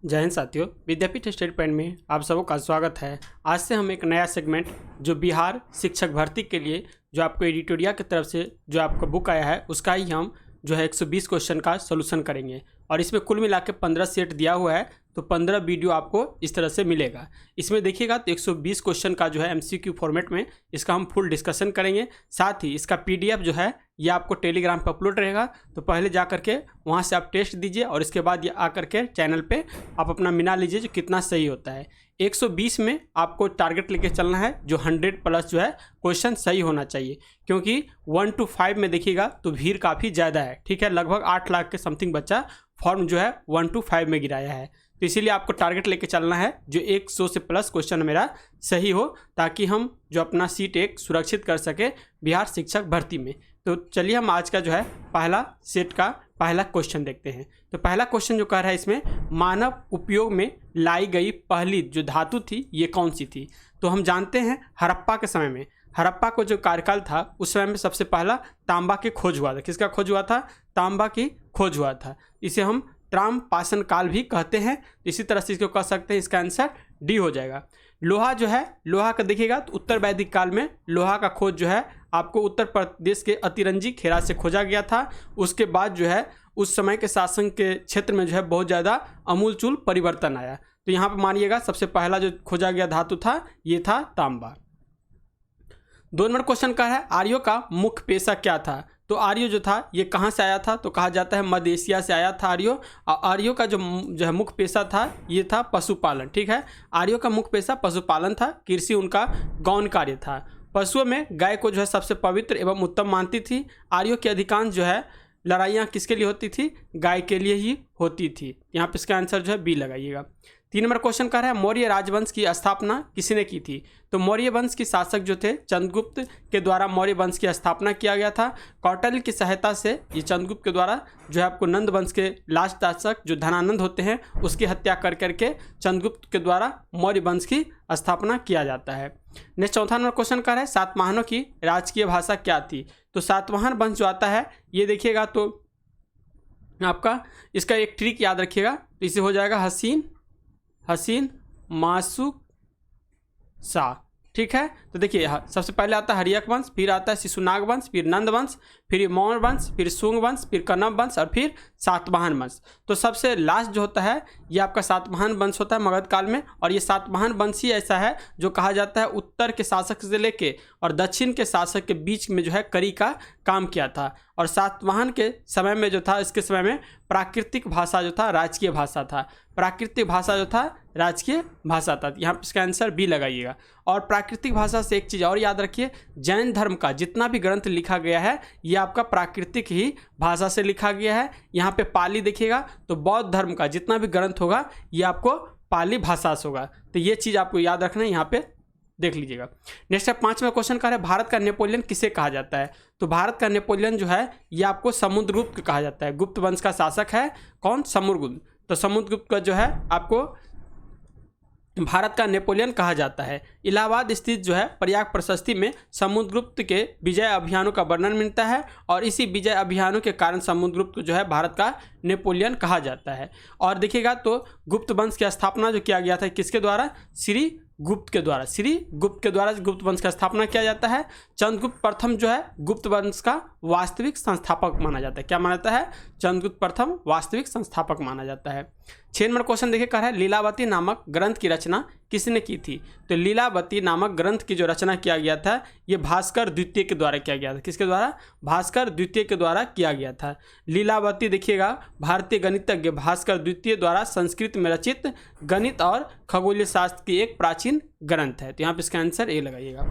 जय हिंद साथियों, विद्यापीठ study point में आप सबों का स्वागत है। आज से हम एक नया सेगमेंट जो बिहार शिक्षक भर्ती के लिए जो आपको एडिटोरिया की तरफ से जो आपका बुक आया है उसका ही हम जो है 120 क्वेश्चन का सोल्यूशन करेंगे। और इसमें कुल मिला के 15 सेट दिया हुआ है, तो 15 वीडियो आपको इस तरह से मिलेगा। इसमें देखिएगा तो 120 क्वेश्चन का जो है एमसीक्यू फॉर्मेट में इसका हम फुल डिस्कशन करेंगे। साथ ही इसका पीडीएफ जो है ये आपको टेलीग्राम पर अपलोड रहेगा, तो पहले जा करके वहाँ से आप टेस्ट दीजिए और इसके बाद ये आ करके चैनल पे आप अपना मिला लीजिए जो कितना सही होता है। 120 में आपको टारगेट लेके चलना है जो 100 प्लस जो है क्वेश्चन सही होना चाहिए, क्योंकि 1 to 5 में देखिएगा तो भीड़ काफ़ी ज़्यादा है। ठीक है, लगभग 8 लाख के समथिंग बच्चा फॉर्म जो है 1 to 5 में गिराया है, तो इसीलिए आपको टारगेट लेके चलना है जो 100 से प्लस क्वेश्चन मेरा सही हो, ताकि हम जो अपना सीट एक सुरक्षित कर सके बिहार शिक्षक भर्ती में। तो चलिए हम आज का जो है पहला सेट का पहला क्वेश्चन देखते हैं। तो पहला क्वेश्चन जो कह रहा है इसमें मानव उपयोग में लाई गई पहली जो धातु थी ये कौन सी थी। तो हम जानते हैं हड़प्पा के समय में, हड़प्पा को जो कार्यकाल था उस समय में सबसे पहला तांबा की खोज हुआ था। किसका खोज हुआ था? तांबा की खोज हुआ था। इसे हम त्राम पाषाण काल भी कहते हैं, इसी तरह से इसको कह सकते हैं। इसका आंसर डी हो जाएगा। लोहा जो है, लोहा का देखिएगा तो उत्तर वैदिक काल में लोहा का खोज जो है आपको उत्तर प्रदेश के अतिरंजी खेरा से खोजा गया था। उसके बाद जो है उस समय के शासन के क्षेत्र में जो है बहुत ज़्यादा अमूलचूल परिवर्तन आया। तो यहाँ पर मानिएगा सबसे पहला जो खोजा गया धातु था ये था तांबा। 2 नंबर क्वेश्चन का है आर्यों का मुख्य पेशा क्या था। तो आर्य जो था ये कहाँ से आया था? तो कहा जाता है मध्य एशिया से आया था आर्यों। और आर्यों का जो है मुख्य पेशा था ये था पशुपालन। ठीक है, आर्यों का मुख्य पेशा पशुपालन था, कृषि उनका गौण कार्य था। पशुओं में गाय को जो है सबसे पवित्र एवं उत्तम मानती थी। आर्यों की अधिकांश जो है लड़ाइयाँ किसके लिए होती थी? गाय के लिए ही होती थी। यहाँ पे इसका आंसर जो है बी लगाइएगा। 3 नंबर क्वेश्चन कर रहा है मौर्य राजवंश की स्थापना किसने की थी। तो मौर्य वंश के शासक जो थे चंद्रगुप्त के द्वारा मौर्य वंश की स्थापना किया गया था। कौटिल्य की सहायता से ये चंद्रगुप्त के द्वारा जो है आपको नंद वंश के लास्ट शासक जो धनानंद होते हैं उसकी हत्या कर करके चंद्रगुप्त के द्वारा मौर्य वंश की स्थापना किया जाता है। नेक्स्ट 4 नंबर क्वेश्चन कर रहा है सातवाहनों की राजकीय भाषा क्या थी। तो सातवाहन वंश जो आता है ये देखिएगा तो आपका इसका एक ट्रिक याद रखिएगा, तो इसे हो जाएगा हसीन मासूक सा। ठीक है, तो देखिए सबसे पहले आता है हर्यक वंश, फिर आता है शिशुनाग वंश, फिर नंद वंश, फिर मौर्य वंश, फिर शुंग वंश, फिर कण्व वंश और फिर सातवाहन वंश। तो सबसे लास्ट जो होता है ये आपका सातवाहन वंश होता है मगध काल में। और ये सातवाहन वंश ही ऐसा है जो कहा जाता है उत्तर के शासक से लेके और दक्षिण के शासक के बीच में जो है कड़ी का काम किया था। और सातवाहन के समय में जो था इसके समय में प्राकृतिक भाषा जो था राजकीय भाषा था। प्राकृतिक भाषा जो था राजकीय भाषा था। यहाँ पर इसका आंसर बी लगाइएगा। और प्राकृतिक भाषा से एक चीज़ और याद रखिए, जैन धर्म का जितना भी ग्रंथ लिखा गया है ये आपका प्राकृतिक ही भाषा से लिखा गया है। यहाँ पे पाली देखिएगा तो बौद्ध धर्म का जितना भी ग्रंथ होगा ये आपको पाली भाषा से होगा। तो ये चीज़ आपको याद रखना है, यहाँ पे देख लीजिएगा। नेक्स्ट है 5वां क्वेश्चन का है भारत का नेपोलियन किसे कहा जाता है। तो भारत का नेपोलियन जो है ये आपको समुद्रगुप्त कहा जाता है। गुप्त वंश का शासक है कौन? समुद्रगुप्त। तो समुद्रगुप्त का जो है आपको भारत का नेपोलियन कहा जाता है। इलाहाबाद स्थित जो है प्रयाग प्रशस्ति में समुद्रगुप्त के विजय अभियानों का वर्णन मिलता है और इसी विजय अभियानों के कारण समुद्रगुप्त जो है भारत का नेपोलियन कहा जाता है। और देखिएगा तो गुप्त वंश की स्थापना जो किया गया था किसके द्वारा? श्री गुप्त के द्वारा गुप्त वंश का स्थापना किया जाता है। चंद्रगुप्त प्रथम जो है गुप्त वंश का वास्तविक संस्थापक माना जाता है। क्या माना जाता है? चंद्रगुप्त प्रथम वास्तविक संस्थापक माना जाता है। 6 नंबर क्वेश्चन देखिए कह रहा है लीलावती नामक ग्रंथ की रचना किसने की थी। तो लीलावती नामक ग्रंथ की जो रचना किया गया था ये भास्कर द्वितीय के द्वारा किया गया था। किसके द्वारा? भास्कर द्वितीय के द्वारा किया गया था। लीलावती देखिएगा भारतीय गणितज्ञ भास्कर द्वितीय द्वारा संस्कृत में रचित गणित और खगोलीय शास्त्र की एक प्राचीन ग्रंथ है। तो यहाँ पे इसका आंसर ए लगाइएगा।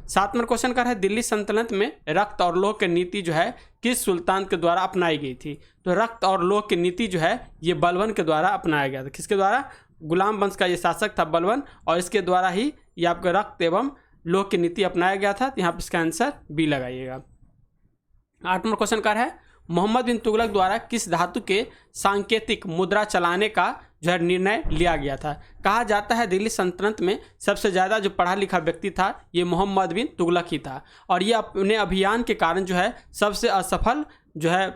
7 नंबर क्वेश्चन का है दिल्ली सल्तनत में रक्त और लोह की नीति जो है किस सुल्तान के द्वारा अपनाई गई थी। तो रक्त और लोह की नीति जो है ये बलबन के द्वारा अपनाया गया था। किसके द्वारा? गुलाम वंश का ये शासक था बलबन, और इसके द्वारा ही ये आपका रक्त एवं लोह की नीति अपनाया गया था। तो यहाँ पे इसका आंसर बी लगाइएगा। 8 नंबर क्वेश्चन का है मोहम्मद बिन तुगलक द्वारा किस धातु के सांकेतिक मुद्रा चलाने का जो है निर्णय लिया गया था। कहा जाता है दिल्ली सल्तनत में सबसे ज़्यादा जो पढ़ा लिखा व्यक्ति था ये मोहम्मद बिन तुगलक ही था, और ये अपने अभियान के कारण जो है सबसे असफल जो है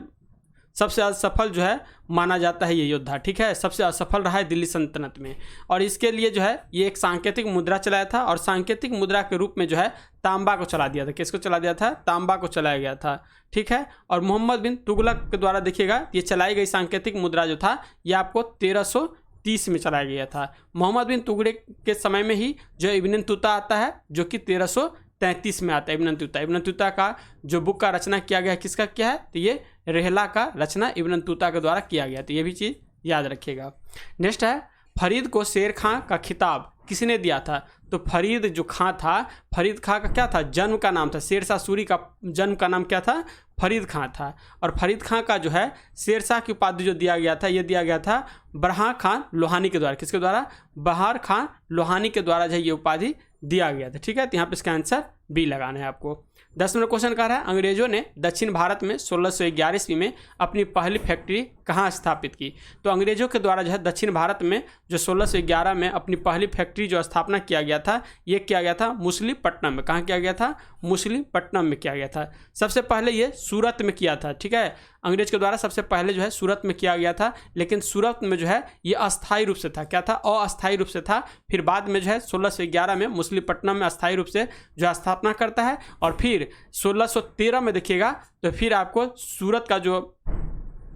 सबसे असफल जो है माना जाता है ये योद्धा, ठीक है। सबसे असफल रहा है दिल्ली सल्तनत में, और इसके लिए जो है ये एक सांकेतिक मुद्रा चलाया था, और सांकेतिक मुद्रा के रूप में जो है तांबा को चला दिया था। किसको चला दिया था? तांबा को चलाया गया था, ठीक है। और मोहम्मद बिन तुगलक के द्वारा देखिएगा ये चलाई गई सांकेतिक मुद्रा जो था ये आपको 1330 में चलाया गया था। मोहम्मद बिन तुगलक के समय में ही जो इब्न तुता आता है जो कि 1333 में आता है। इब्न तुता का जो बुक का रचना किया गया है, किसका किया है? तो ये रेहला का रचना इब्न तुता के द्वारा किया गया। तो ये भी चीज़ याद रखिएगा। नेक्स्ट है, फरीद को शेर खां का खिताब किसने दिया था? तो फरीद जो खां था, फरीद खां का क्या था? जन्म का नाम था। शेरशाह सूरी का जन्म का नाम क्या था? फरीद खां था। और फरीद खां का जो है शेरशाह की उपाधि जो दिया गया था, ये दिया गया था बरहा खान लोहानी के द्वारा। किसके द्वारा? बहार खान लोहानी के द्वारा जो है ये उपाधि दिया गया था, ठीक है। तो यहाँ पे इसका आंसर बी लगाना है आपको। 10 नंबर क्वेश्चन कह रहा है, अंग्रेजों ने दक्षिण भारत में 1611 ईस्वी में अपनी पहली फैक्ट्री कहाँ स्थापित की? तो अंग्रेजों के द्वारा जो है दक्षिण भारत में जो 1611 में अपनी पहली फैक्ट्री जो स्थापना किया गया था, ये किया गया था मुसलीपट्टनम में। कहाँ किया गया था? मुसलीपट्टनम में किया गया था। सबसे पहले ये सूरत में किया था, ठीक है। अंग्रेज के द्वारा सबसे पहले जो है सूरत में किया गया था, लेकिन सूरत में जो है ये अस्थायी रूप से था। क्या था? अस्थायी रूप से था। फिर बाद में जो है 1611 में मुसलीपट्टनम में अस्थायी रूप से जो स्थापना करता है, और फिर 1613 में देखिएगा तो फिर आपको सूरत का जो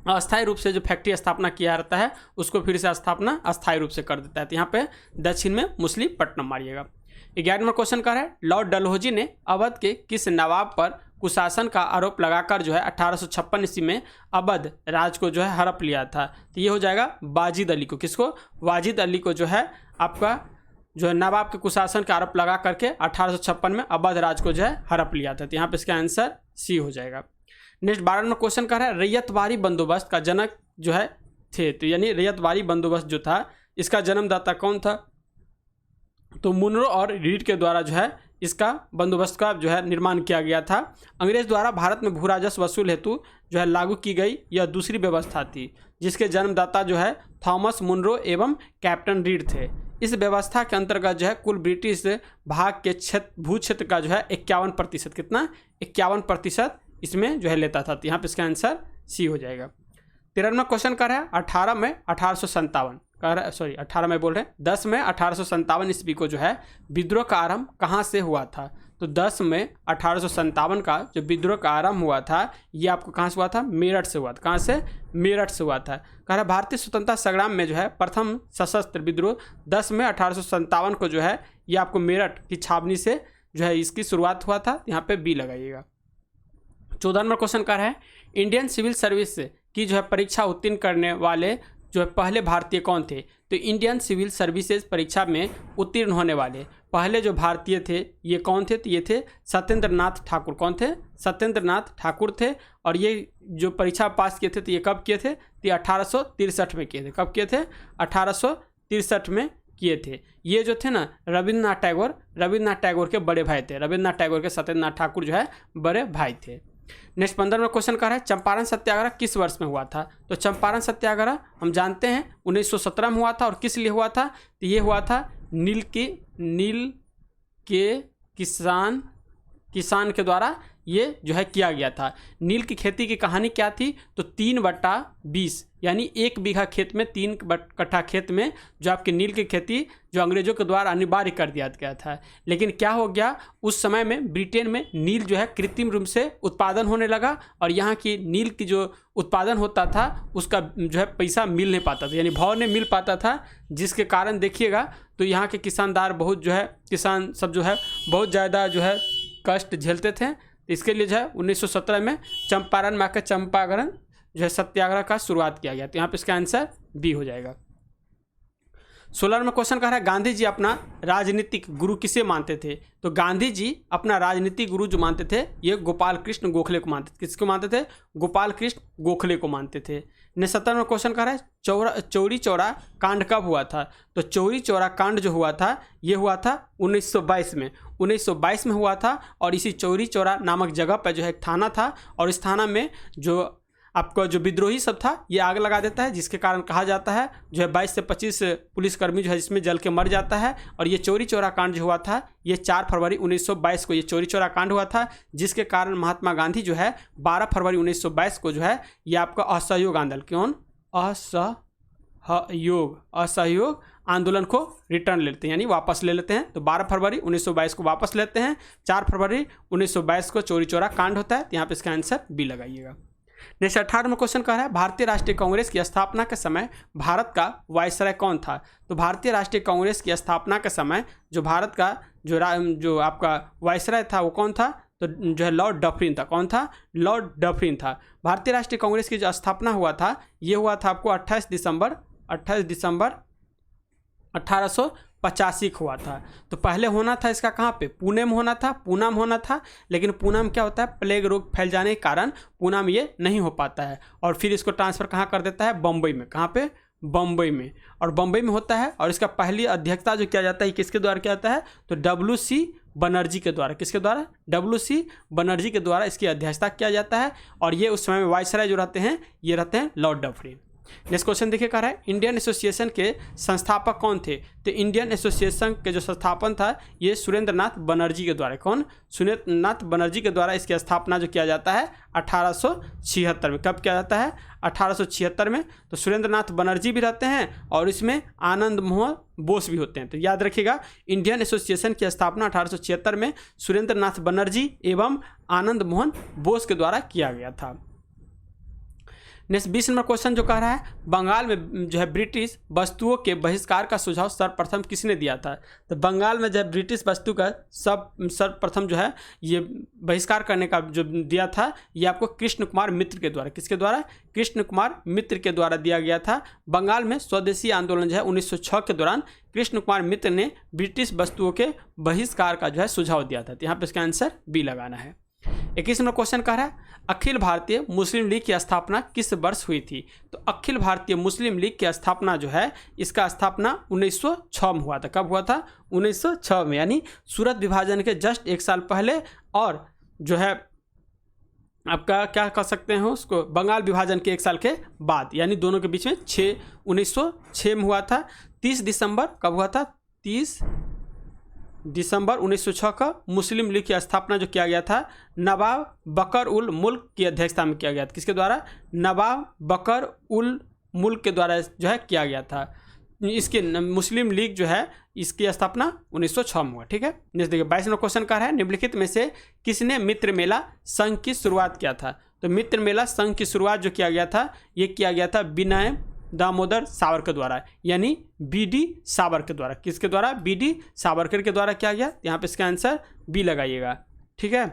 अस्थायी रूप से जो फैक्ट्री स्थापना किया रहता है उसको फिर से स्थापना अस्थायी रूप से कर देता है। तो यहाँ पे दक्षिण में मुसलीपट्टनम मारिएगा। 11 नंबर क्वेश्चन का है, लॉर्ड डलहौजी ने अवध के किस नवाब पर कुशासन का आरोप लगाकर जो है 1856 ईस्वी में अवध राज को जो है हड़प लिया था? तो ये हो जाएगा वाजिद अली को। किसको? वाजिद अली को जो है आपका जो है नवाब के कुशासन का आरोप लगा करके 1856 में अवध राज को जो है हड़प लिया था। तो यहाँ पे इसका आंसर सी हो जाएगा। नेक्स्ट 12 नंबर क्वेश्चन का है, रैयतवारी बंदोबस्त का जनक जो है थे। तो यानी रैयतवारी बंदोबस्त जो था इसका जन्मदाता कौन था? तो मुनरो और रीड के द्वारा जो है इसका बंदोबस्त का जो है निर्माण किया गया था। अंग्रेज द्वारा भारत में भू राजस्व वसूल हेतु जो है लागू की गई यह दूसरी व्यवस्था थी, जिसके जन्मदाता जो है थॉमस मुनरो एवं कैप्टन रीड थे। इस व्यवस्था के अंतर्गत जो है कुल ब्रिटिश भाग के भू क्षेत्र का जो है 51%, कितना? 51% इसमें जो है लेता था। तो यहाँ पे इसका आंसर सी हो जाएगा। 13 नंबर क्वेश्चन कर रहा है, 18 में 1857 कह रहा है, सॉरी 18 में बोल रहे हैं, 10 में 1857 ईस्वी को जो है विद्रोह का आरंभ कहाँ से हुआ था? तो 10 में 1857 का जो विद्रोह का आरंभ हुआ था ये आपको कहाँ से हुआ था? मेरठ से हुआ था। कहाँ से? मेरठ से हुआ था। कह रहा है भारतीय स्वतंत्रता संग्राम में जो है प्रथम सशस्त्र विद्रोह 10 में 1857 को जो है ये आपको मेरठ की छावनी से जो है इसकी शुरुआत हुआ था। यहाँ पे बी लगाइएगा। 14 नंबर क्वेश्चन कर है, इंडियन सिविल सर्विस की जो है परीक्षा उत्तीर्ण करने वाले जो है पहले भारतीय कौन थे? तो इंडियन सिविल सर्विसेज परीक्षा में उत्तीर्ण होने वाले पहले जो भारतीय थे ये कौन थे? तो ये थे सत्येंद्र नाथ ठाकुर। कौन थे? सत्येंद्र नाथ ठाकुर थे। और ये जो परीक्षा पास किए थे तो ये कब किए थे? तो ये 1863 में किए थे। कब किए थे? 1863 में किए थे। ये जो थे ना रविन्द्रनाथ टैगोर के बड़े भाई थे। रविन्द्रनाथ टैगोर के सत्येंद्र नाथ ठाकुर जो है बड़े भाई थे। नेक्स्ट 15 में क्वेश्चन कर रहा है, चंपारण सत्याग्रह किस वर्ष में हुआ था? तो चंपारण सत्याग्रह हम जानते हैं 1917 में हुआ था। और किस लिए हुआ था? तो ये हुआ था नील के किसान के द्वारा ये जो है किया गया था। नील की खेती की कहानी क्या थी? तो 3/20 यानी 1 बीघा खेत में 3 कट्ठा खेत में जो आपकी नील की खेती जो अंग्रेजों के द्वारा अनिवार्य कर दिया गया था। लेकिन क्या हो गया, उस समय में ब्रिटेन में नील जो है कृत्रिम रूप से उत्पादन होने लगा, और यहाँ की नील की जो उत्पादन होता था उसका जो है पैसा मिल नहीं पाता था, यानी भाव नहीं मिल पाता था, जिसके कारण देखिएगा तो यहाँ के किसानदार बहुत जो है किसान सब जो है बहुत ज़्यादा जो है कष्ट झेलते थे। इसके लिए जो है 1917 में चंपारण में आकर चंपारण जो है सत्याग्रह का शुरुआत किया गया। तो यहाँ पे इसका आंसर बी हो जाएगा। 16 में क्वेश्चन कह रहा है, गांधी जी अपना राजनीतिक गुरु किसे मानते थे? तो गांधी जी अपना राजनीतिक गुरु जो मानते थे ये गोपाल कृष्ण गोखले को मानते थे। किसको मानते थे? गोपाल कृष्ण गोखले को मानते थे। ने 17 में क्वेश्चन कह रहा है, चौरी चौरा कांड कब हुआ था? तो चौरी चौरा कांड जो हुआ था ये हुआ था 1922 में। 1922 में हुआ था। और इसी चौरी चौरा नामक जगह पर जो है एक थाना था, और इस थाना में जो आपका जो विद्रोही सब था ये आग लगा देता है, जिसके कारण कहा जाता है जो है 22 से 25 पुलिसकर्मी जो है इसमें जल के मर जाता है। और ये चोरी चोरा कांड जो हुआ था ये 4 फरवरी 1922 को ये चोरी चोरा कांड हुआ था, जिसके कारण महात्मा गांधी जो है 12 फरवरी 1922 को जो है ये आपका असहयोग आंदोलन, कौन असहयोग आंदोलन को रिटर्न लेते हैं, यानी वापस ले लेते हैं। तो 12 फरवरी 1922 को वापस लेते हैं, 4 फरवरी 1922 को चोरी चोरा कांड होता है। तो यहाँ पे इसका आंसर बी लगाइएगा। नेक्स्ट 18वां क्वेश्चन कह रहा है भारतीय राष्ट्रीय कांग्रेस की स्थापना के समय भारत का वायसराय कौन था। तो भारतीय राष्ट्रीय कांग्रेस की स्थापना के समय जो भारत का जो आपका वायसराय था वो कौन था, तो जो है लॉर्ड डफरिन था। कौन था? लॉर्ड डफरिन था। भारतीय राष्ट्रीय कांग्रेस की जो स्थापना हुआ था ये हुआ था आपको 28 दिसंबर 1885 को हुआ था। तो पहले होना था इसका कहाँ पे, पुणे में होना था, पूना में होना था, लेकिन पूना में क्या होता है, प्लेग रोग फैल जाने के कारण पूना में ये नहीं हो पाता है और फिर इसको ट्रांसफ़र कहाँ कर देता है, बम्बई में। कहाँ पे? बम्बई में। और बम्बई में होता है और इसका पहली अध्यक्षता जो किया जाता है किसके द्वारा किया जाता है, तो WC बनर्जी के द्वारा। किसके द्वारा? WC बनर्जी के द्वारा इसकी अध्यक्षता किया जाता है। और ये उस समय में वायसराय जो रहते हैं ये रहते हैं लॉर्ड डफरिन। नेक्स्ट क्वेश्चन देखिए कह रहा है इंडियन एसोसिएशन के संस्थापक कौन थे। तो इंडियन एसोसिएशन के जो संस्थापन था ये सुरेंद्र नाथ बनर्जी के द्वारा। कौन? सुरेंद्र नाथ बनर्जी के द्वारा इसकी स्थापना जो किया जाता है 1876 में। कब किया जाता है? 1876 में। तो सुरेंद्र नाथ बनर्जी भी रहते हैं और इसमें आनंद मोहन बोस भी होते हैं। तो याद रखिएगा इंडियन एसोसिएशन की स्थापना 1876 में सुरेंद्र नाथ बनर्जी एवं आनंद मोहन बोस के द्वारा किया गया था। नेक्स्ट 20 नंबर क्वेश्चन जो कह रहा है बंगाल में जो है ब्रिटिश वस्तुओं के बहिष्कार का सुझाव सर्वप्रथम किसने दिया था। तो बंगाल में जब ब्रिटिश वस्तु का सर्वप्रथम जो है ये बहिष्कार करने का जो दिया था ये आपको कृष्ण कुमार मित्र के द्वारा। किसके द्वारा? कृष्ण कुमार मित्र के द्वारा दिया गया था। बंगाल में स्वदेशी आंदोलन जो है 1906 के दौरान कृष्ण कुमार मित्र ने ब्रिटिश वस्तुओं के बहिष्कार का जो है सुझाव दिया था। तो यहाँ पर इसका आंसर बी लगाना है। 21 नंबर क्वेश्चन कह रहा है अखिल भारतीय मुस्लिम लीग की स्थापना किस वर्ष हुई थी। तो अखिल भारतीय मुस्लिम लीग की स्थापना जो है इसका स्थापना 1906 में हुआ था। कब हुआ था? 1906 में, यानी सूरत विभाजन के जस्ट 1 साल पहले और जो है आपका क्या कह सकते हैं उसको बंगाल विभाजन के 1 साल के बाद, यानी दोनों के बीच में 1906 में हुआ था। 30 दिसंबर कब हुआ था? 30 दिसंबर 1906 का मुस्लिम लीग की स्थापना जो किया गया था नवाब बकर उल मुल्क की अध्यक्षता में किया गया था। किसके द्वारा? नवाब बकर उल मुल्क के द्वारा जो है किया गया था। इसके मुस्लिम लीग जो है इसकी स्थापना 1906 में हुआ। ठीक है। नेक्स्ट देखिए 22 नंबर क्वेश्चन का है निम्नलिखित में से किसने मित्र मेला संघ की शुरुआत किया था। तो मित्र मेला संघ की शुरुआत जो किया गया था ये किया गया था विनय दामोदर सावरकर द्वारा, यानी BD सावरकर के द्वारा। किसके द्वारा? BD सावरकर के द्वारा किया गया। यहाँ पे इसका आंसर बी लगाइएगा। ठीक है।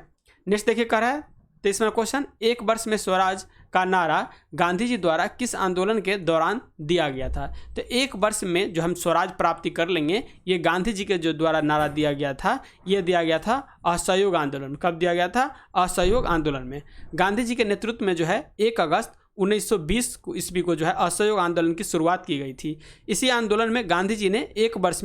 नेक्स्ट देखिए कर रहा है 23वां क्वेश्चन एक वर्ष में स्वराज का नारा गांधी जी द्वारा किस आंदोलन के दौरान दिया गया था। तो 1 वर्ष में जो हम स्वराज प्राप्ति कर लेंगे ये गांधी जी के जो द्वारा नारा दिया गया था ये दिया गया था असहयोग आंदोलन। कब दिया गया था? असहयोग आंदोलन में। गांधी जी के नेतृत्व में जो है 1 अगस्त 1920 ईस्वी को जो है असहयोग आंदोलन की शुरुआत की गई थी। इसी आंदोलन में गांधी जी ने 1 वर्ष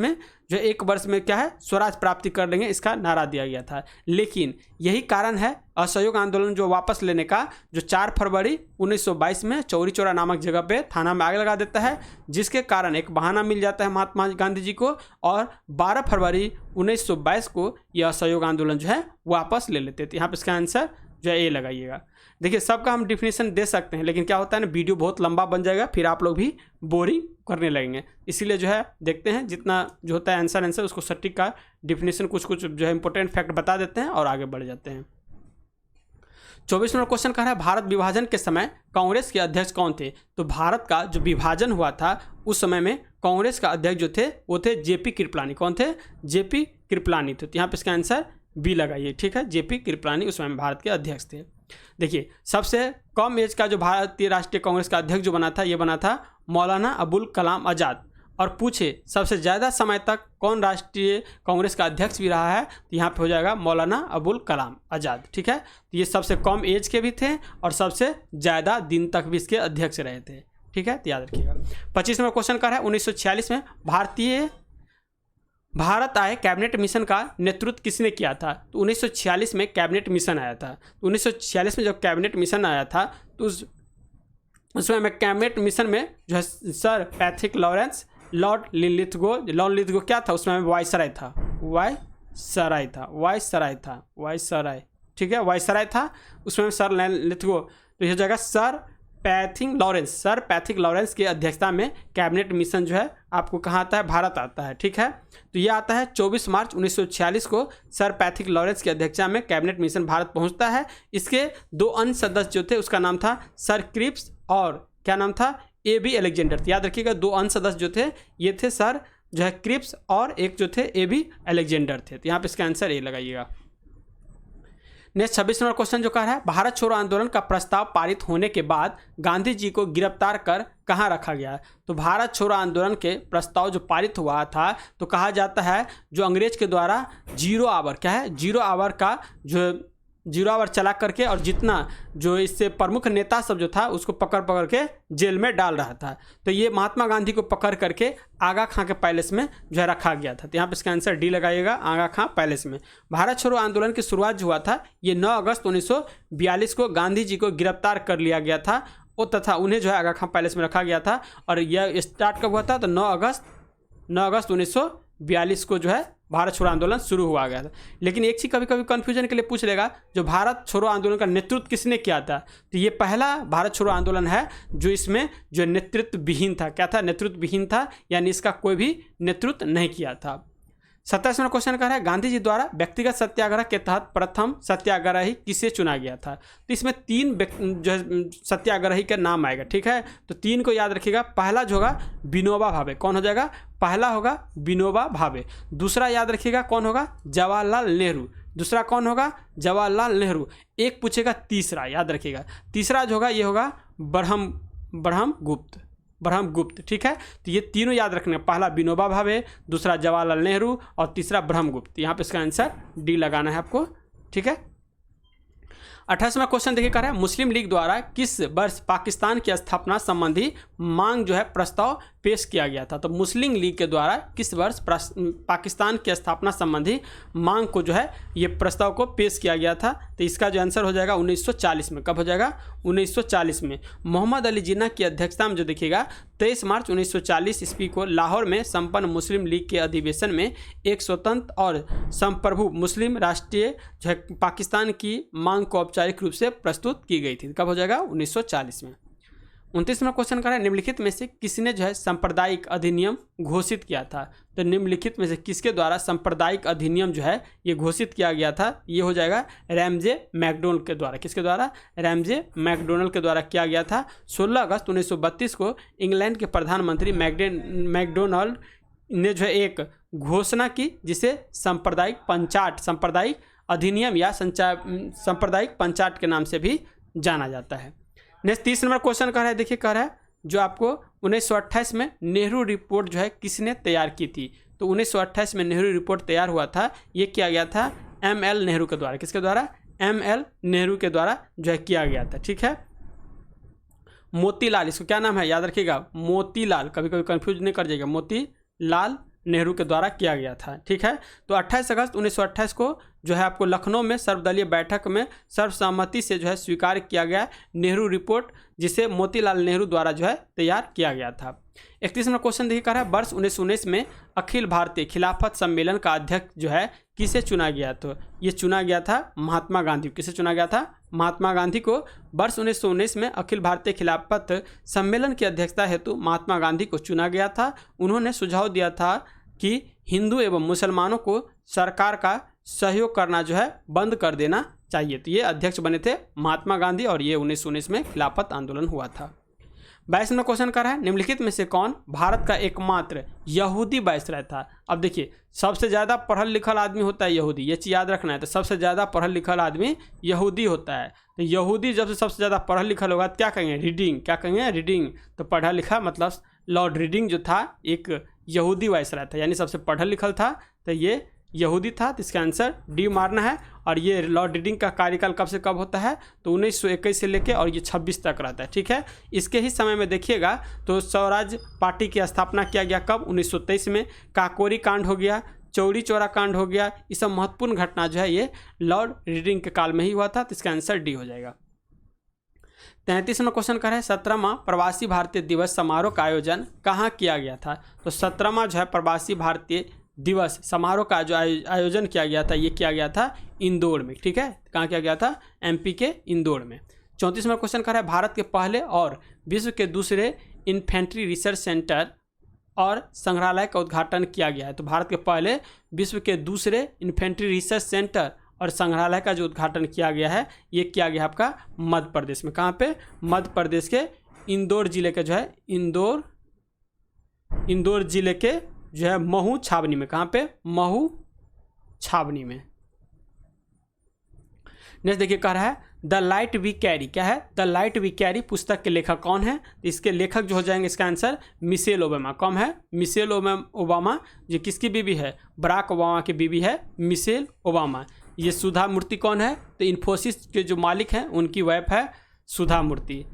में क्या है स्वराज प्राप्ति कर लेंगे इसका नारा दिया गया था। लेकिन यही कारण है असहयोग आंदोलन जो वापस लेने का, जो 4 फरवरी 1922 में चौरी चौरा नामक जगह पे थाना में आग लगा देता है, जिसके कारण एक बहाना मिल जाता है महात्मा गांधी जी को और 12 फरवरी 1922 को यह असहयोग आंदोलन जो है वापस ले लेते थे। यहाँ पर इसका आंसर जो है ए लगाइएगा। देखिए सबका हम डिफिनेशन दे सकते हैं लेकिन क्या होता है ना वीडियो बहुत लंबा बन जाएगा फिर आप लोग भी बोरिंग करने लगेंगे, इसीलिए जो है देखते हैं जितना जो होता है आंसर उसको सटीक का डिफिनेशन कुछ जो है इंपॉर्टेंट फैक्ट बता देते हैं और आगे बढ़ जाते हैं। 24 नंबर क्वेश्चन कह रहा है भारत विभाजन के समय कांग्रेस के अध्यक्ष कौन थे। तो भारत का जो विभाजन हुआ था उस समय में कांग्रेस का अध्यक्ष जो थे वो थे JP कृपलानी। कौन थे? JP कृपलानी थे। तो यहाँ पे इसका आंसर बी लगाइए। ठीक है। JP कृपलानी उस समय भारत के अध्यक्ष थे। देखिए सबसे कम एज का जो भारतीय राष्ट्रीय कांग्रेस का अध्यक्ष जो बना था ये बना था मौलाना अबुल कलाम आज़ाद। और पूछे सबसे ज़्यादा समय तक कौन राष्ट्रीय कांग्रेस का अध्यक्ष भी रहा है तो यहाँ पे हो जाएगा मौलाना अबुल कलाम आज़ाद। ठीक है। तो ये सबसे कम एज के भी थे और सबसे ज़्यादा दिन तक भी इसके अध्यक्ष रहे थे। ठीक है। तो याद रखिएगा। 25 नंबर क्वेश्चन का है 1946 में भारत आए कैबिनेट मिशन का नेतृत्व किसने किया था। तो 1946 में कैबिनेट मिशन आया था। तो 1946 में जब कैबिनेट मिशन आया था तो उस उसमें मैं कैबिनेट मिशन में जो है sir Patrick Lawrence, Lord Lithgow क्या था, उसमें वायसराय था, वायसराय, ठीक है, वायसराय था, उसमें सर लिथगो। तो यह जगह सर पैट्रिक लॉरेंस की अध्यक्षता में कैबिनेट मिशन जो है आपको कहाँ आता है, भारत आता है, ठीक है। तो ये आता है 24 मार्च 1946 को सर पैट्रिक लॉरेंस की अध्यक्षता में कैबिनेट मिशन भारत पहुंचता है। इसके 2 अन्य सदस्य जो थे उसका नाम था सर क्रिप्स और क्या नाम था, AB अलेक्जेंडर। तो याद रखिएगा 2 अन्य सदस्य जो थे ये थे सर जो है क्रिप्स और एक जो थे AB अलेक्जेंडर थे। तो यहाँ पे इसका आंसर ए लगाइएगा। नेक्स्ट 26 नंबर क्वेश्चन जो कह रहा है, भारत छोड़ो आंदोलन का प्रस्ताव पारित होने के बाद गांधी जी को गिरफ्तार कर कहाँ रखा गया। तो भारत छोड़ो आंदोलन के प्रस्ताव जो पारित हुआ था तो कहा जाता है जो अंग्रेज के द्वारा 0 आवर क्या है, 0 आवर का जो 0 आवर चला करके और जितना जो इससे प्रमुख नेता सब जो था उसको पकड़ के जेल में डाल रहा था। तो ये महात्मा गांधी को पकड़ करके आगा खां के पैलेस में जो है रखा गया था। तो यहाँ पे इसका आंसर डी लगाइएगा, आगा खां पैलेस में। भारत छोड़ो आंदोलन की शुरुआत जो हुआ था ये 9 अगस्त 1942 को गांधी जी को गिरफ्तार कर लिया गया था और तथा उन्हें जो है आगा खां पैलेस में रखा गया था। और यह स्टार्ट कब हुआ था, तो 9 अगस्त 1942 को जो है भारत छोड़ो आंदोलन शुरू हुआ गया था। लेकिन एक चीज़ कभी कभी कन्फ्यूजन के लिए पूछ लेगा, जो भारत छोड़ो आंदोलन का नेतृत्व किसने किया था। तो ये पहला भारत छोड़ो आंदोलन है जो इसमें जो नेतृत्व विहीन था, क्या था, नेतृत्व विहीन था, यानी इसका कोई भी नेतृत्व नहीं किया था। 27 नंबर क्वेश्चन कह रहा है, गांधी जी द्वारा व्यक्तिगत सत्याग्रह के तहत प्रथम सत्याग्रही किसे चुना गया था। तो इसमें 3 जो है सत्याग्रही का नाम आएगा, ठीक है। तो 3 को याद रखिएगा। पहला जो होगा विनोबा भावे, कौन हो जाएगा, पहला होगा विनोबा भावे। दूसरा याद रखिएगा कौन होगा, जवाहरलाल नेहरू। दूसरा कौन होगा, जवाहरलाल नेहरू। एक पूछेगा तीसरा, याद रखिएगा तीसरा जो होगा ये होगा ब्रह्मगुप्त, ठीक है। तो ये तीनों याद रखने, पहला विनोबा भावे, दूसरा जवाहरलाल नेहरू और तीसरा ब्रह्मगुप्त। यहाँ पे इसका आंसर डी लगाना है आपको, ठीक है। 28वां क्वेश्चन देखिए, कह रहा है मुस्लिम लीग द्वारा किस वर्ष पाकिस्तान की स्थापना संबंधी मांग जो है प्रस्ताव पेश किया गया था। तो मुस्लिम लीग के द्वारा किस वर्ष पाकिस्तान की स्थापना संबंधी मांग को जो है ये प्रस्ताव को पेश किया गया था। तो इसका जो आंसर हो जाएगा 1940 में। कब हो जाएगा, 1940 में। मोहम्मद अली जिन्ना की अध्यक्षता में जो देखिएगा 23 मार्च 1940 ईस्वी को लाहौर में संपन्न मुस्लिम लीग के अधिवेशन में एक स्वतंत्र और संप्रभु मुस्लिम राष्ट्रीय जो है पाकिस्तान की मांग को औपचारिक रूप से प्रस्तुत की गई थी। कब हो जाएगा, 1940 में। 29वां क्वेश्चन कर रहा है, निम्नलिखित में से किसने जो है सांप्रदायिक अधिनियम घोषित किया था। तो निम्नलिखित में से किसके द्वारा सांप्रदायिक अधिनियम जो है ये घोषित किया गया था। ये हो जाएगा रैमजे मैकडोनल्ड के द्वारा। किसके द्वारा, रैमजे मैकडोनल्ड के द्वारा किया गया था। 16 अगस्त 1932 को इंग्लैंड के प्रधानमंत्री मैकडोनल्ड ने जो है एक घोषणा की जिसे सांप्रदायिक अधिनियम या सांप्रदायिक पंचायत के नाम से भी जाना जाता है। नेक्स्ट 30 नंबर क्वेश्चन कह रहा है, देखिए कह रहा है जो आपको 1928 में नेहरू रिपोर्ट जो है किसने तैयार की थी। तो 1928 में नेहरू रिपोर्ट तैयार हुआ था, ये किया गया था ML नेहरू के द्वारा। किसके द्वारा, ML नेहरू के द्वारा जो है किया गया था, ठीक है। मोतीलाल, इसको क्या नाम है याद रखिएगा, मोतीलाल, कभी कभी कंफ्यूज नहीं कर जाएगा, मोतीलाल नेहरू के द्वारा किया गया था, ठीक है। तो 28 अगस्त 1928 को जो है आपको लखनऊ में सर्वदलीय बैठक में सर्वसम्मति से जो है स्वीकार किया गया नेहरू रिपोर्ट, जिसे मोतीलाल नेहरू द्वारा जो है तैयार किया गया था। 31 नंबर क्वेश्चन देखिए कह रहा है, वर्ष 1919 में अखिल भारतीय खिलाफत सम्मेलन का अध्यक्ष जो है किसे चुना गया। तो ये चुना गया था महात्मा गांधी। किसे चुना गया था, महात्मा गांधी को वर्ष 1919 में अखिल भारतीय खिलाफत सम्मेलन की अध्यक्षता हेतु महात्मा गांधी को चुना गया था। उन्होंने सुझाव दिया था कि हिंदू एवं मुसलमानों को सरकार का सहयोग करना जो है बंद कर देना चाहिए। तो ये अध्यक्ष बने थे महात्मा गांधी और ये 1919 में खिलाफत आंदोलन हुआ था। 22 नंबर क्वेश्चन कर रहा है, निम्नलिखित में से कौन भारत का एकमात्र यहूदी वायसराय था। अब देखिए सबसे ज़्यादा पढ़ल लिखल आदमी होता है यहूदी, ये चीज़ याद रखना है। तो सबसे ज़्यादा पढ़ल लिखल आदमी यहूदी होता है। तो यहूदी जब से सबसे ज़्यादा पढ़ल लिखल होगा तो क्या कहेंगे, रीडिंग। क्या कहेंगे, रीडिंग। तो पढ़ा लिखा मतलब लॉर्ड रीडिंग जो था एक यहूदी वायसराय था, यानी सबसे पढ़ल लिखल था, तो ये यहूदी था। तो इसका आंसर डी मारना है। और ये लॉर्ड रीडिंग का कार्यकाल कब से कब होता है, तो 1921 से लेके और ये 26 तक रहता है, ठीक है। इसके ही समय में देखिएगा तो स्वराज पार्टी की स्थापना किया गया कब, 1923 में। काकोरी कांड हो गया, चौरी चौरा कांड हो गया, ये सब महत्वपूर्ण घटना जो है ये लॉर्ड रीडिंग के काल में ही हुआ था। तो इसका आंसर डी हो जाएगा। 33वां क्वेश्चन कर रहे हैं 17वां प्रवासी भारतीय दिवस समारोह का आयोजन कहाँ किया गया था। तो 17वां जो है प्रवासी भारतीय दिवस समारोह का जो आयोजन किया गया था ये किया गया था इंदौर में। ठीक है, कहाँ किया गया था, एमपी के इंदौर में। 34वां क्वेश्चन कर रहा है भारत के पहले और विश्व के दूसरे इन्फेंट्री रिसर्च सेंटर और संग्रहालय का उद्घाटन किया गया है। तो भारत के पहले, विश्व के दूसरे इन्फेंट्री रिसर्च सेंटर और संग्रहालय का जो उद्घाटन किया गया है ये किया गया आपका मध्य प्रदेश में। कहाँ पे, मध्य प्रदेश के इंदौर जिले के जो है इंदौर जिले के जो है महू छावनी में। कहाँ पे, महू छावनी में। नेक्स्ट देखिए कह रहा है द लाइट वी कैरी, क्या है, द लाइट वी कैरी पुस्तक के लेखक कौन है। इसके लेखक जो हो जाएंगे, इसका आंसर मिशेल ओबामा। कौन है, मिशेल ओबामा। ये किसकी बीवी है, बराक ओबामा की बीवी है मिशेल ओबामा। ये सुधा मूर्ति कौन है, तो इन्फोसिस के जो मालिक हैं उनकी वाइफ है सुधा मूर्ति,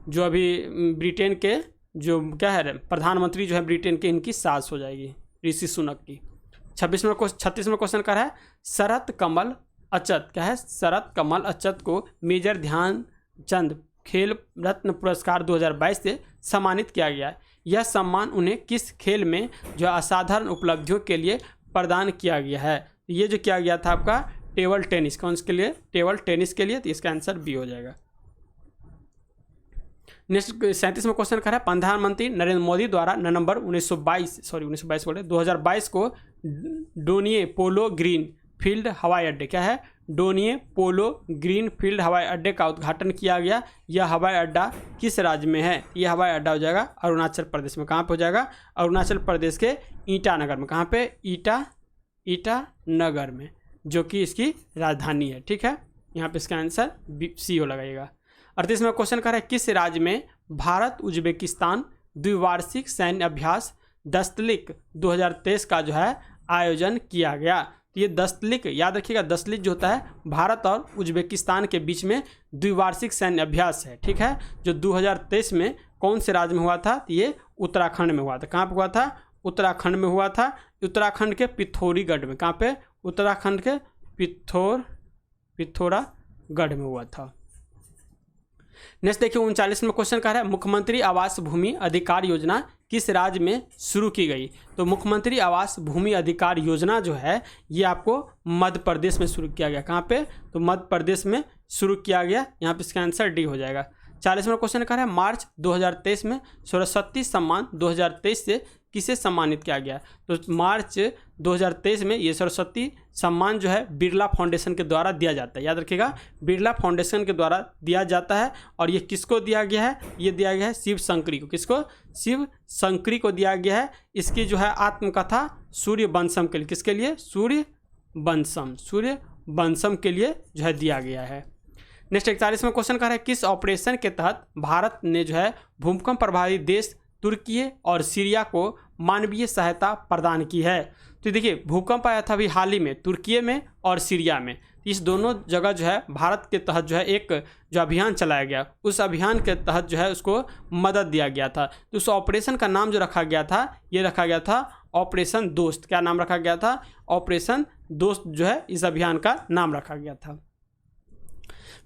जो अभी ब्रिटेन के जो क्या है प्रधानमंत्री जो है ब्रिटेन के, इनकी सास हो जाएगी, ऋषि सुनक की। 36वां क्वेश्चन का है शरत कमल अचत, क्या है, शरत कमल अचत को मेजर ध्यानचंद खेल रत्न पुरस्कार 2022 से सम्मानित किया गया है। यह सम्मान उन्हें किस खेल में जो असाधारण उपलब्धियों के लिए प्रदान किया गया है। ये जो किया गया था आपका टेबल टेनिस, कौन के लिए, टेबल टेनिस के लिए। तो इसका आंसर बी हो जाएगा। नेक्स्ट 37वां क्वेश्चन कर रहा है प्रधानमंत्री नरेंद्र मोदी द्वारा नवंबर 2022 को डोनिये पोलो ग्रीन फील्ड हवाई अड्डे, क्या है, डोनिये पोलो ग्रीन फील्ड हवाई अड्डे का उद्घाटन किया गया। यह हवाई अड्डा किस राज्य में है। यह हवाई अड्डा हो जाएगा अरुणाचल प्रदेश में। कहाँ पे हो जाएगा, अरुणाचल प्रदेश के ईटानगर में। कहाँ पे, ईटानगर में, जो कि इसकी राजधानी है। ठीक है, यहाँ पे इसका आंसर सी हो लगाइएगा। 38वां क्वेश्चन कर रहा है किस राज्य में भारत उज्बेकिस्तान द्विवार्षिक सैन्य अभ्यास दस्तलिक 2023 का जो है आयोजन किया गया। तो ये दस्तलिक याद रखिएगा, दस्तलिक जो होता है भारत और उज्बेकिस्तान के बीच में द्विवार्षिक सैन्य अभ्यास है। ठीक है, जो 2023 में कौन से राज्य में हुआ था, तो ये उत्तराखंड में हुआ था। कहाँ पे हुआ था, उत्तराखंड में हुआ था, उत्तराखंड के पिथौरागढ़ में। कहाँ पे, उत्तराखंड के पिथौरागढ़ में हुआ था। नेक्स्ट देखिए 39वां क्वेश्चन कह रहा है मुख्यमंत्री आवास भूमि अधिकार योजना किस राज्य में शुरू की गई। तो मुख्यमंत्री आवास भूमि अधिकार योजना जो है ये आपको मध्य प्रदेश में शुरू किया गया। कहाँ पे, तो मध्य प्रदेश में शुरू किया गया। यहाँ पे इसका आंसर डी हो जाएगा। 40वां क्वेश्चन कह रहा है मार्च 2023 में सरस्वती सम्मान 2023 से किसे सम्मानित किया गया। तो मार्च 2023 में ये सरस्वती सम्मान जो है बिरला फाउंडेशन के द्वारा दिया जाता है। याद रखिएगा, बिरला फाउंडेशन के द्वारा दिया जाता है। और ये किसको दिया गया है, ये दिया गया है शिव शंकरी को। किसको, शिव शंकरी को दिया गया है। इसकी जो है आत्मकथा सूर्यवंशम के लिए, किसके लिए, सूर्यवंशम के लिए जो है दिया गया है। नेक्स्ट 41वां क्वेश्चन का है किस ऑपरेशन के तहत भारत ने जो है भूकंप प्रभावित देश तुर्की और सीरिया को मानवीय सहायता प्रदान की है। तो देखिए भूकंप आया था अभी हाल ही में तुर्की में और सीरिया में। इस दोनों जगह जो है भारत के तहत जो है एक जो अभियान चलाया गया, उस अभियान के तहत जो है उसको मदद दिया गया था। तो उस ऑपरेशन का नाम जो रखा गया था, ये रखा गया था ऑपरेशन दोस्त। क्या नाम रखा गया था, ऑपरेशन दोस्त जो है इस अभियान का नाम रखा गया था।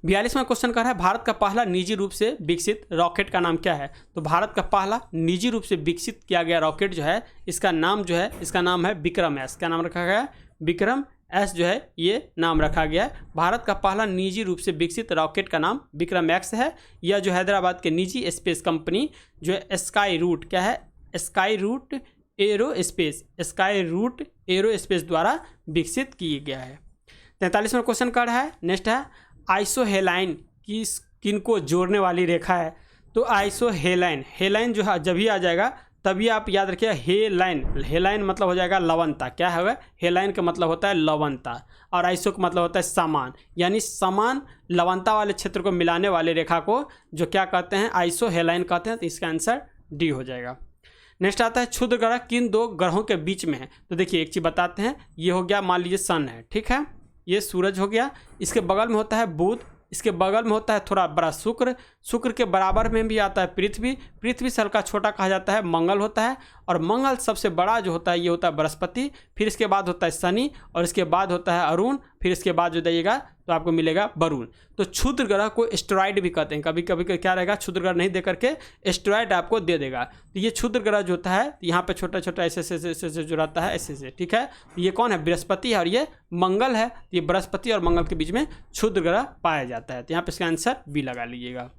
42वां क्वेश्चन कर रहा है भारत का पहला निजी रूप से विकसित रॉकेट का नाम क्या है। तो भारत का पहला निजी रूप से विकसित किया गया रॉकेट जो है इसका नाम है विक्रम एस। क्या नाम रखा गया है, विक्रम एस जो है ये नाम रखा गया है। भारत का पहला निजी रूप से विकसित रॉकेट का नाम विक्रम एक्स है। यह जो हैदराबाद के निजी स्पेस कंपनी जो है स्काई रूट, क्या है, स्काई रूट एरोस्पेस द्वारा विकसित किया गया है। 43वां क्वेश्चन कर रहा है नेक्स्ट है आइसोहेलाइन किनको जोड़ने वाली रेखा है। तो हेलाइन जो है जब भी आ जाएगा तभी आप याद रखिए हेलाइन मतलब हो जाएगा लवणता। क्या है, हेलाइन का मतलब होता है लवणता और आइसो का मतलब होता है समान, यानी समान लवणता वाले क्षेत्र को मिलाने वाले रेखा को जो क्या कहते हैं, आइसोहेलाइन कहते हैं। तो इसका आंसर डी हो जाएगा। नेक्स्ट आता है क्षुद्र ग्रह किन दो ग्रहों के बीच में है। तो देखिए एक चीज़ बताते हैं, ये हो गया मान लीजिए सन है, ठीक है, ये सूरज हो गया, इसके बगल में होता है बुध, इसके बगल में होता है थोड़ा बड़ा शुक्र, शुक्र के बराबर में भी आता है पृथ्वी, पृथ्वी से हल्का छोटा कहा जाता है मंगल होता है, और मंगल सबसे बड़ा जो होता है ये होता है बृहस्पति, फिर इसके बाद होता है शनि, और इसके बाद होता है अरुण, फिर इसके बाद जो जाइएगा तो आपको मिलेगा वरुण। तो क्षुद्र ग्रह को एस्टेरॉइड भी कहते हैं। कभी कभी क्या रहेगा, क्षुद्र ग्रह नहीं दे करके एस्टेरॉइड आपको दे देगा। तो ये क्षुद्र ग्रह जो होता है यहाँ पे छोटा छोटा ऐसे ऐसे जो रहता है ऐसे ऐसे, ठीक है। तो ये कौन है, बृहस्पति है, और ये मंगल है। तो ये बृहस्पति और मंगल के बीच में क्षुद्र ग्रह पाया जाता है। तो यहाँ पे इसका आंसर बी लगा लीजिएगा।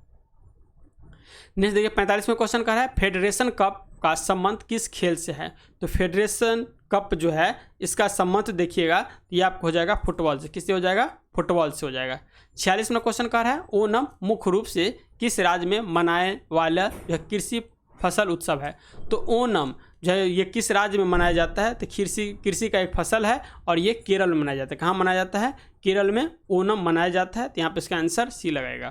नेक्स्ट देखिए 45वें क्वेश्चन का है फेडरेशन कप का संबंध किस खेल से है। तो फेडरेशन कप जो है इसका संबंध देखिएगा तो ये आपको हो जाएगा फुटबॉल से। किससे हो जाएगा, फुटबॉल से हो जाएगा। 46वां क्वेश्चन का है ओणम मुख्य रूप से किस राज्य में मनाए वाला यह कृषि फसल उत्सव है। तो ओणम जो है ये किस राज्य में मनाया जाता है, तो कृषि का एक फसल है और ये केरल में मनाया जाता है। कहाँ मनाया जाता है, केरल में ओणम मनाया जाता है। तो यहाँ पे इसका आंसर सी लगेगा।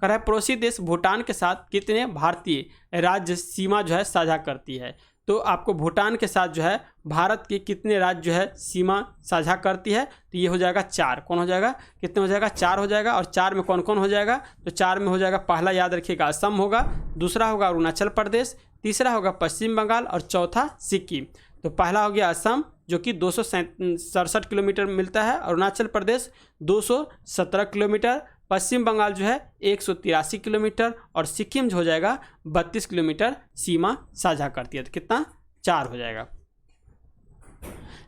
कह रहा है पड़ोसी देश भूटान के साथ कितने भारतीय राज्य सीमा जो है साझा करती है। तो आपको भूटान के साथ जो है भारत के कितने राज्य जो है सीमा साझा करती है, तो ये हो जाएगा 4। कौन हो जाएगा, कितने हो जाएगा, 4 हो जाएगा। और 4 में कौन कौन हो जाएगा, तो 4 में हो जाएगा पहला याद रखिएगा असम होगा, दूसरा होगा अरुणाचल प्रदेश, तीसरा होगा पश्चिम बंगाल और चौथा सिक्किम। तो पहला हो गया असम जो कि 267 किलोमीटर मिलता है, अरुणाचल प्रदेश 217 किलोमीटर, पश्चिम बंगाल जो है 183 किलोमीटर और सिक्किम जो हो जाएगा 32 किलोमीटर सीमा साझा करती है। तो कितना, 4 हो जाएगा।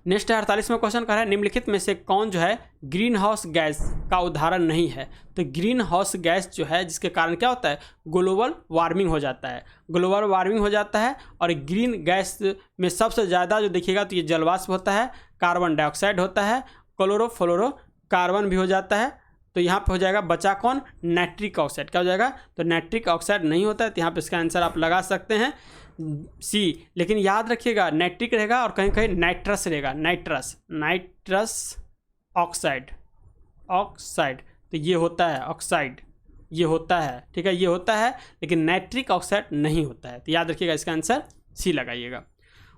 नेक्स्ट 48वां क्वेश्चन का है निम्नलिखित में से कौन जो है ग्रीन हाउस गैस का उदाहरण नहीं है। तो ग्रीन हाउस गैस जो है जिसके कारण क्या होता है, ग्लोबल वार्मिंग हो जाता है, ग्लोबल वार्मिंग हो जाता है। और ग्रीन गैस में सबसे ज़्यादा जो देखिएगा तो ये जलवाष्प होता है, कार्बन डाइऑक्साइड होता है, क्लोरोफ्लोरो कार्बन भी हो जाता है। तो यहाँ पे हो जाएगा बचा कौन, नाइट्रिक ऑक्साइड। क्या हो जाएगा, तो नाइट्रिक ऑक्साइड नहीं होता है। तो यहाँ पे इसका आंसर आप लगा सकते हैं सी। लेकिन याद रखिएगा नाइट्रिक रहेगा और कहीं कहीं नाइट्रस रहेगा, नाइट्रस ऑक्साइड, तो ये होता है ऑक्साइड, ये होता है, ठीक है, ये होता है, लेकिन नाइट्रिक ऑक्साइड नहीं होता है। तो याद रखिएगा इसका आंसर सी लगाइएगा।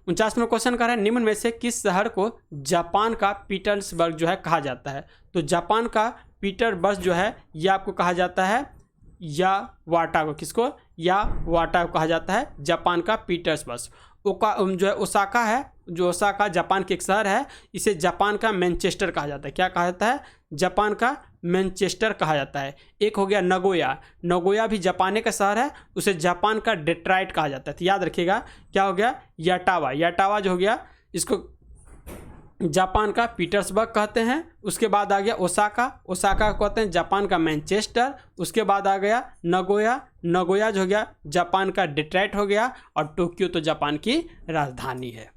49वां क्वेश्चन का है निम्न में से किस शहर को जापान का पीटर्सबर्ग जो है कहा जाता है। तो जापान का पीटर्सबर्ग जो है ये आपको कहा जाता है या वाटा को, किसको, या वाटा को कहा जाता है जापान का पीटर्सबर्ग। जो है ओसाका है, जो ओसाका जापान के एक शहर है, इसे जापान का मैनचेस्टर कहा जाता है। क्या कहा जाता है, जापान का मैनचेस्टर कहा जाता है। एक हो गया नगोया, नगोया भी जापान का शहर है, उसे जापान का डेट्रॉइट कहा जाता है। तो याद रखिएगा क्या हो गया, याटावा, याटावा जो हो गया इसको जापान का पीटर्सबर्ग कहते हैं। उसके बाद आ गया ओसाका, ओसाका को कहते हैं जापान का मैनचेस्टर। उसके बाद आ गया नगोया, नगोया जो हो गया जापान का डेट्रॉइट हो गया। और टोक्यो तो जापान की राजधानी है।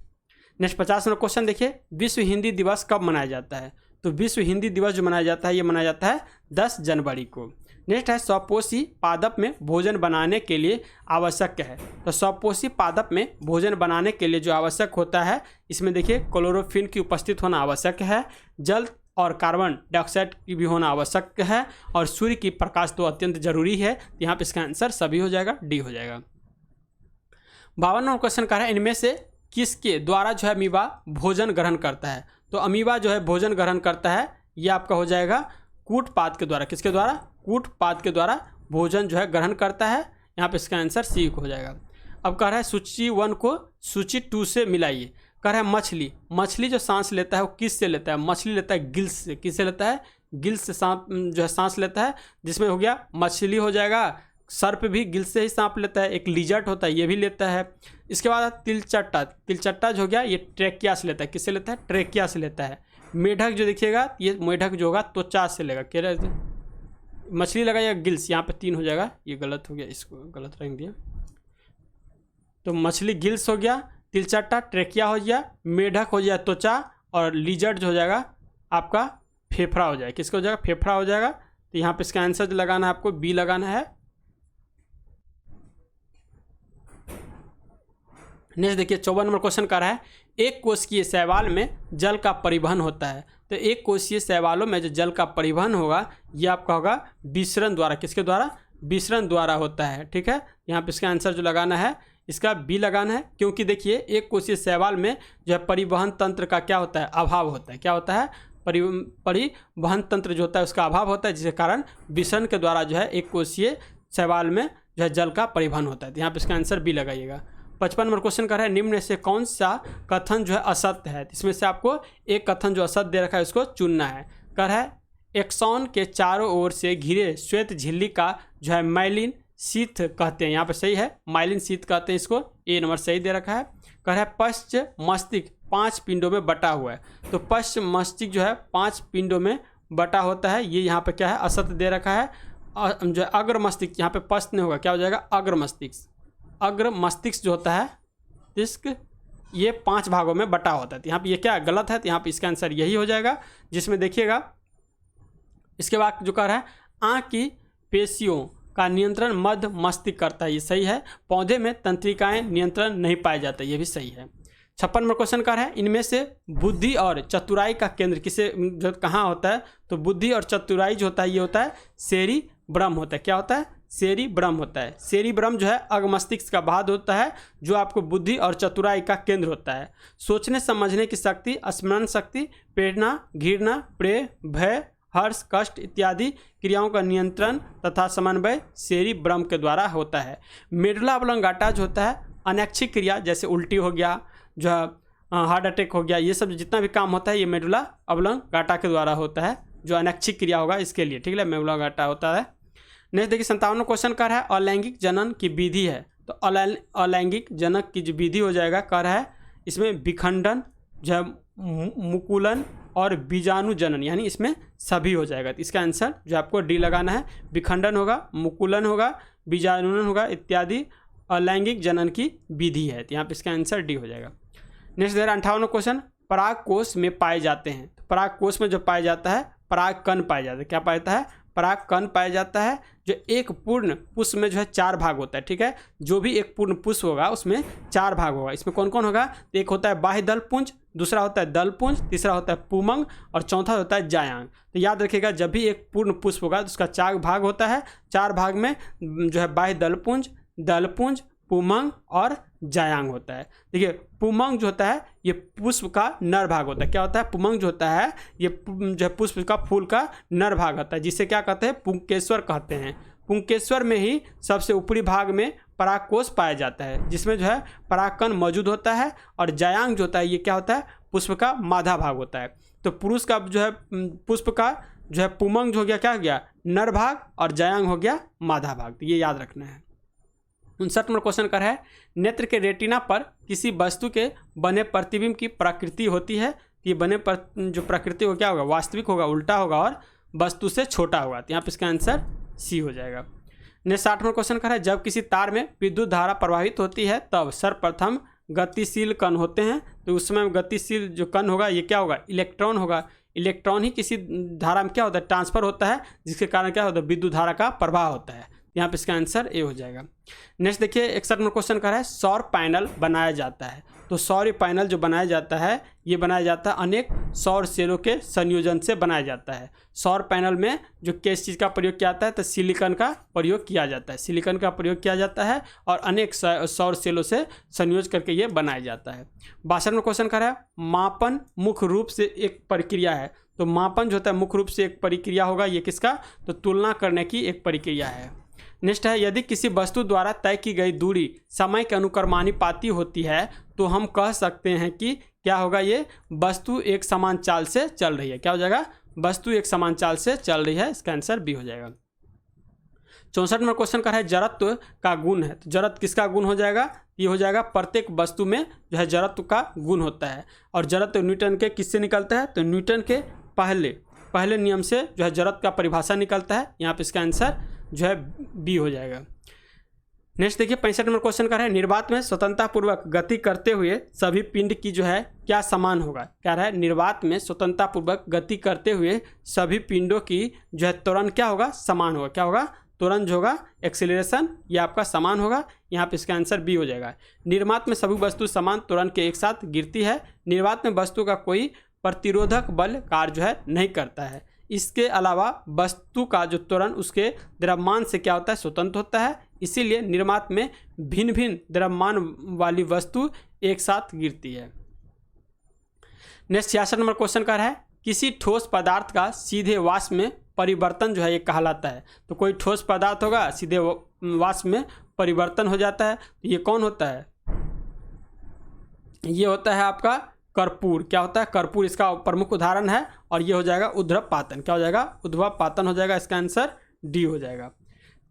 नेक्स्ट 50वां क्वेश्चन देखिए विश्व हिंदी दिवस कब मनाया जाता है। तो विश्व हिंदी दिवस जो मनाया जाता है ये मनाया जाता है 10 जनवरी को। नेक्स्ट है सौपोषी पादप में भोजन बनाने के लिए आवश्यक है। तो सौपोषी पादप में भोजन बनाने के लिए जो आवश्यक होता है इसमें देखिए क्लोरोफिल की उपस्थित होना आवश्यक है, जल और कार्बन डाइऑक्साइड की भी होना आवश्यक है, और सूर्य की प्रकाश तो अत्यंत जरूरी है। यहाँ पे इसका आंसर सभी हो जाएगा, डी हो जाएगा। 52वां क्वेश्चन का है इनमें से किसके द्वारा जो है अमीबा भोजन ग्रहण करता है। तो अमीबा जो है भोजन ग्रहण करता है ये आपका हो जाएगा कूटपाद के द्वारा। किसके द्वारा, कूटपाद के द्वारा भोजन जो है ग्रहण करता है। यहाँ पे इसका आंसर सी हो जाएगा। अब कह रहा है सूची 1 को सूची 2 से मिलाइए। कह रहा है मछली, मछली जो सांस लेता है वो किस से लेता है, मछली लेता है गिल्स से। किससे लेता है, गिल्स से जो है सांस लेता है, जिसमें हो गया मछली हो जाएगा, सर्प भी गिल्स से ही सांप लेता है, एक लिजर्ट होता है ये भी लेता है। इसके बाद तिलचट्टा, तिलचट्टा जो हो गया ये ट्रेकिया से लेता है। किससे लेता है, ट्रेकिया से लेता है। मेढक जो देखिएगा ये मेढक जो होगा त्वचा से लेगा। कह रहे मछली लगा या गिल्स, यहाँ पे 3 हो जाएगा, ये गलत हो गया, इसको गलत रख दिया। तो मछली गिल्स हो गया, तिलचट्टा ट्रेकिया हो गया, मेढक हो जाएगा त्वचा, और लिजर्ट जो हो जाएगा आपका फेफड़ा हो जाएगा। किसका हो जाएगा, फेफड़ा हो जाएगा। तो यहाँ पे इसका आंसर जो लगाना है आपको बी लगाना है। नेक्स्ट देखिए 54 नंबर क्वेश्चन कर रहा है एक कोशिकीय शैवाल में जल का परिवहन होता है। तो एक कोशिकीय शैवालों में जो जल का परिवहन होगा ये आपका होगा विसरण द्वारा। किसके द्वारा, विसरण द्वारा होता है, ठीक है। यहाँ पे इसका आंसर जो लगाना है इसका बी लगाना है, क्योंकि देखिए एक कोशिकीय शैवाल में जो है परिवहन तंत्र का क्या होता है, अभाव होता है। क्या होता है, परिवहन तंत्र जो होता है उसका अभाव होता है, जिसके कारण विसरण के द्वारा जो है एक कोशिकीय शैवाल में जो है जल का परिवहन होता है। तो यहाँ पे इसका आंसर बी लगाइएगा। 55 नंबर क्वेश्चन कर रहा है निम्न से कौन सा कथन जो है असत्य है। इसमें से आपको एक कथन जो असत्य दे रखा है उसको चुनना है। कर है एक्सॉन के चारों ओर से घिरे श्वेत झिल्ली का जो है माइलिन शीथ कहते हैं। यहाँ पे सही है, माइलिन शीथ कहते हैं इसको। ए नंबर सही दे रखा है। कह रहा है पश्च मस्तिष्क 5 पिंडों में बटा हुआ है। तो पश्च मस्तिष्क जो है 5 पिंडों में बटा होता है, ये यहाँ पे क्या है असत्य दे रखा है। जो है अग्र मस्तिष्क, यहाँ पे पश्च नहीं होगा, क्या हो जाएगा अग्र मस्तिष्क। अग्र मस्तिष्क जो होता है तिष्क, ये 5 भागों में बटा होता है। तो यहाँ पे ये क्या गलत है, तो यहाँ पे इसका आंसर यही हो जाएगा। जिसमें देखिएगा इसके बाद जो कह रहा है आँख की पेशियों का नियंत्रण मध्य मस्तिष्क करता है, ये सही है। पौधे में तंत्रिकाएं नियंत्रण नहीं पाया जाता, ये भी सही है। 56 नंबर क्वेश्चन कर है इनमें से बुद्धि और चतुराई का केंद्र किसे जो कहाँ होता है। तो बुद्धि और चतुराई जो होता है ये होता है सेरिब्रम होता है। क्या होता है, सेरिब्रम होता है। सेरिब्रम जो है अग्मस्तिष्क का भाग होता है जो आपको बुद्धि और चतुराई का केंद्र होता है। सोचने समझने की शक्ति, स्मरण शक्ति, प्रेरणा, घृणा, प्रेम, भय, हर्ष, कष्ट इत्यादि क्रियाओं का नियंत्रण तथा समन्वय सेरिब्रम के द्वारा होता है। मेडुला ऑब्लोंगाटा जो होता है अनैच्छिक क्रिया, जैसे उल्टी हो गया, जो हार्ट अटैक हो गया, ये सब जितना भी काम होता है ये मेडुला ऑब्लोंगाटा के द्वारा होता है, जो अनैच्छिक क्रिया होगा इसके लिए, ठीक है, मेडुला ऑब्लोंगाटा होता है। नेक्स्ट देखिए 57 क्वेश्चन कर रहा है अलैंगिक जनन की विधि है। तो अलैंगिक जनक की जो विधि हो जाएगा कर रहा है इसमें विखंडन, जो है मुकुलन और बीजाणु जनन, यानी इसमें सभी हो जाएगा। तो इसका आंसर जो आपको डी लगाना है। विखंडन होगा, मुकुलन होगा, बीजाणुन होगा इत्यादि अलैंगिक जनन की विधि है। तो यहाँ पे इसका आंसर डी हो जाएगा। नेक्स्ट 58 क्वेश्चन पराग कोष में पाए जाते हैं। तो पराग कोष में जो पाया जाता है पराग कण पाया जाता है। क्या पाया जाता है, पराग कण पाया जाता है। जो एक पूर्ण पुष्प में जो है 4 भाग होता है, ठीक है। जो भी एक पूर्ण पुष्प होगा उसमें 4 भाग होगा। इसमें कौन कौन होगा, एक होता है बाह्य दल पुंज, दूसरा होता है दल पुंज, तीसरा होता है पुमंग और चौथा होता है जायांग। तो याद रखिएगा जब भी एक पूर्ण पुष्प होगा तो उसका 4 भाग होता है। 4 भाग में जो है बाह्य दल पुंज, पुमंग और जायांग होता है। देखिए पुमंग जो होता है ये पुष्प का नर भाग होता है। क्या होता है, पुमंग जो होता है ये जो है पुष्प का फूल का नर भाग होता है, जिसे क्या कहते हैं पुंकेश्वर कहते हैं। पुंकेश्वर में ही सबसे ऊपरी भाग में परागकोश पाया जाता है, जिसमें जो है परागकण मौजूद होता है। और जायांग जो होता है ये क्या होता है, पुष्प का मादा भाग होता है। तो पुरुष का जो है पुष्प का जो है पुमंग जो हो गया, क्या हो गया, नर भाग, और जायांग हो गया मादा भाग। तो ये याद रखना है। 59 नंबर क्वेश्चन कर है नेत्र के रेटिना पर किसी वस्तु के बने प्रतिबिंब की प्रकृति होती है। ये बने पर जो प्रकृति हो क्या होगा, वास्तविक होगा, उल्टा होगा और वस्तु से छोटा होगा। तो यहाँ पे इसका आंसर सी हो जाएगा। नेक्स्ट 60 नंबर क्वेश्चन कर है जब किसी तार में विद्युत धारा प्रवाहित होती है तब सर्वप्रथम गतिशील कण होते हैं। तो उस समय गतिशील जो कण होगा ये क्या होगा, इलेक्ट्रॉन होगा। इलेक्ट्रॉन ही किसी धारा में क्या होता है, ट्रांसफर होता है, जिसके कारण क्या होता है, विद्युत धारा का प्रवाह होता है। यहाँ पे इसका आंसर ए हो जाएगा। नेक्स्ट देखिए 61 नंबर क्वेश्चन कर रहा है सौर पैनल बनाया जाता है। तो सौर पैनल जो बनाया जाता है ये बनाया जाता है अनेक सौर सेलों के संयोजन से बनाया जाता है। सौर पैनल में जो किस चीज़ का प्रयोग किया जाता है, तो सिलिकॉन का प्रयोग किया जाता है। सिलिकॉन का प्रयोग किया जाता है और अनेक सौर सेलों से संयोज करके ये बनाया जाता है। 62 नंबर क्वेश्चन कर रहा है मापन मुख्य रूप से एक प्रक्रिया है। तो मापन जो होता है मुख्य रूप से एक प्रक्रिया होगा, ये किसका, तो तुलना करने की एक प्रक्रिया है। नेक्स्ट है यदि किसी वस्तु द्वारा तय की गई दूरी समय के अनुक्रमानुपाती होती है तो हम कह सकते हैं कि क्या होगा, ये वस्तु एक समान चाल से चल रही है। क्या हो जाएगा, वस्तु एक समान चाल से चल रही है। इसका आंसर बी हो जाएगा। 64 नंबर क्वेश्चन का है जड़त्व का गुण है। तो जड़त्व किसका गुण हो जाएगा, ये हो जाएगा प्रत्येक वस्तु में जो है जड़त्व का गुण होता है। और जड़त्व न्यूटन के किससे निकलता है, तो न्यूटन के पहले नियम से जो है जड़त्व का परिभाषा निकलता है। यहाँ पे इसका आंसर जो है बी हो जाएगा। नेक्स्ट देखिए 65 नंबर क्वेश्चन का है निर्वात में स्वतंत्रतापूर्वक गति करते हुए सभी पिंड की जो है क्या समान होगा। क्या रहा है, निर्वात में स्वतंत्रतापूर्वक गति करते हुए सभी पिंडों की जो है त्वरण क्या होगा, समान होगा। क्या होगा, त्वरण जो होगा एक्सीलरेशन ये आपका समान होगा। यहाँ पे इसका आंसर बी हो जाएगा। निर्वात में सभी वस्तु समान त्वरण के एक साथ गिरती है। निर्वात में वस्तु का कोई प्रतिरोधक बल कार्य जो है नहीं करता है। इसके अलावा वस्तु का जो त्वरण उसके द्रव्यमान से क्या होता है, स्वतंत्र होता है। इसीलिए निर्वात में भिन्न भिन्न द्रव्यमान वाली वस्तु एक साथ गिरती है। नेक्स्ट 66 नंबर क्वेश्चन का है किसी ठोस पदार्थ का सीधे वाष्प में परिवर्तन जो है ये कहलाता है। तो कोई ठोस पदार्थ होगा सीधे वाष्प में परिवर्तन हो जाता है। तो ये कौन होता है? ये होता है आपका कर्पूर। क्या होता है? कर्पूर इसका प्रमुख उदाहरण है। और ये हो जाएगा उद्रवपातन। क्या हो जाएगा? उद्रवपातन हो जाएगा। इसका आंसर डी हो जाएगा।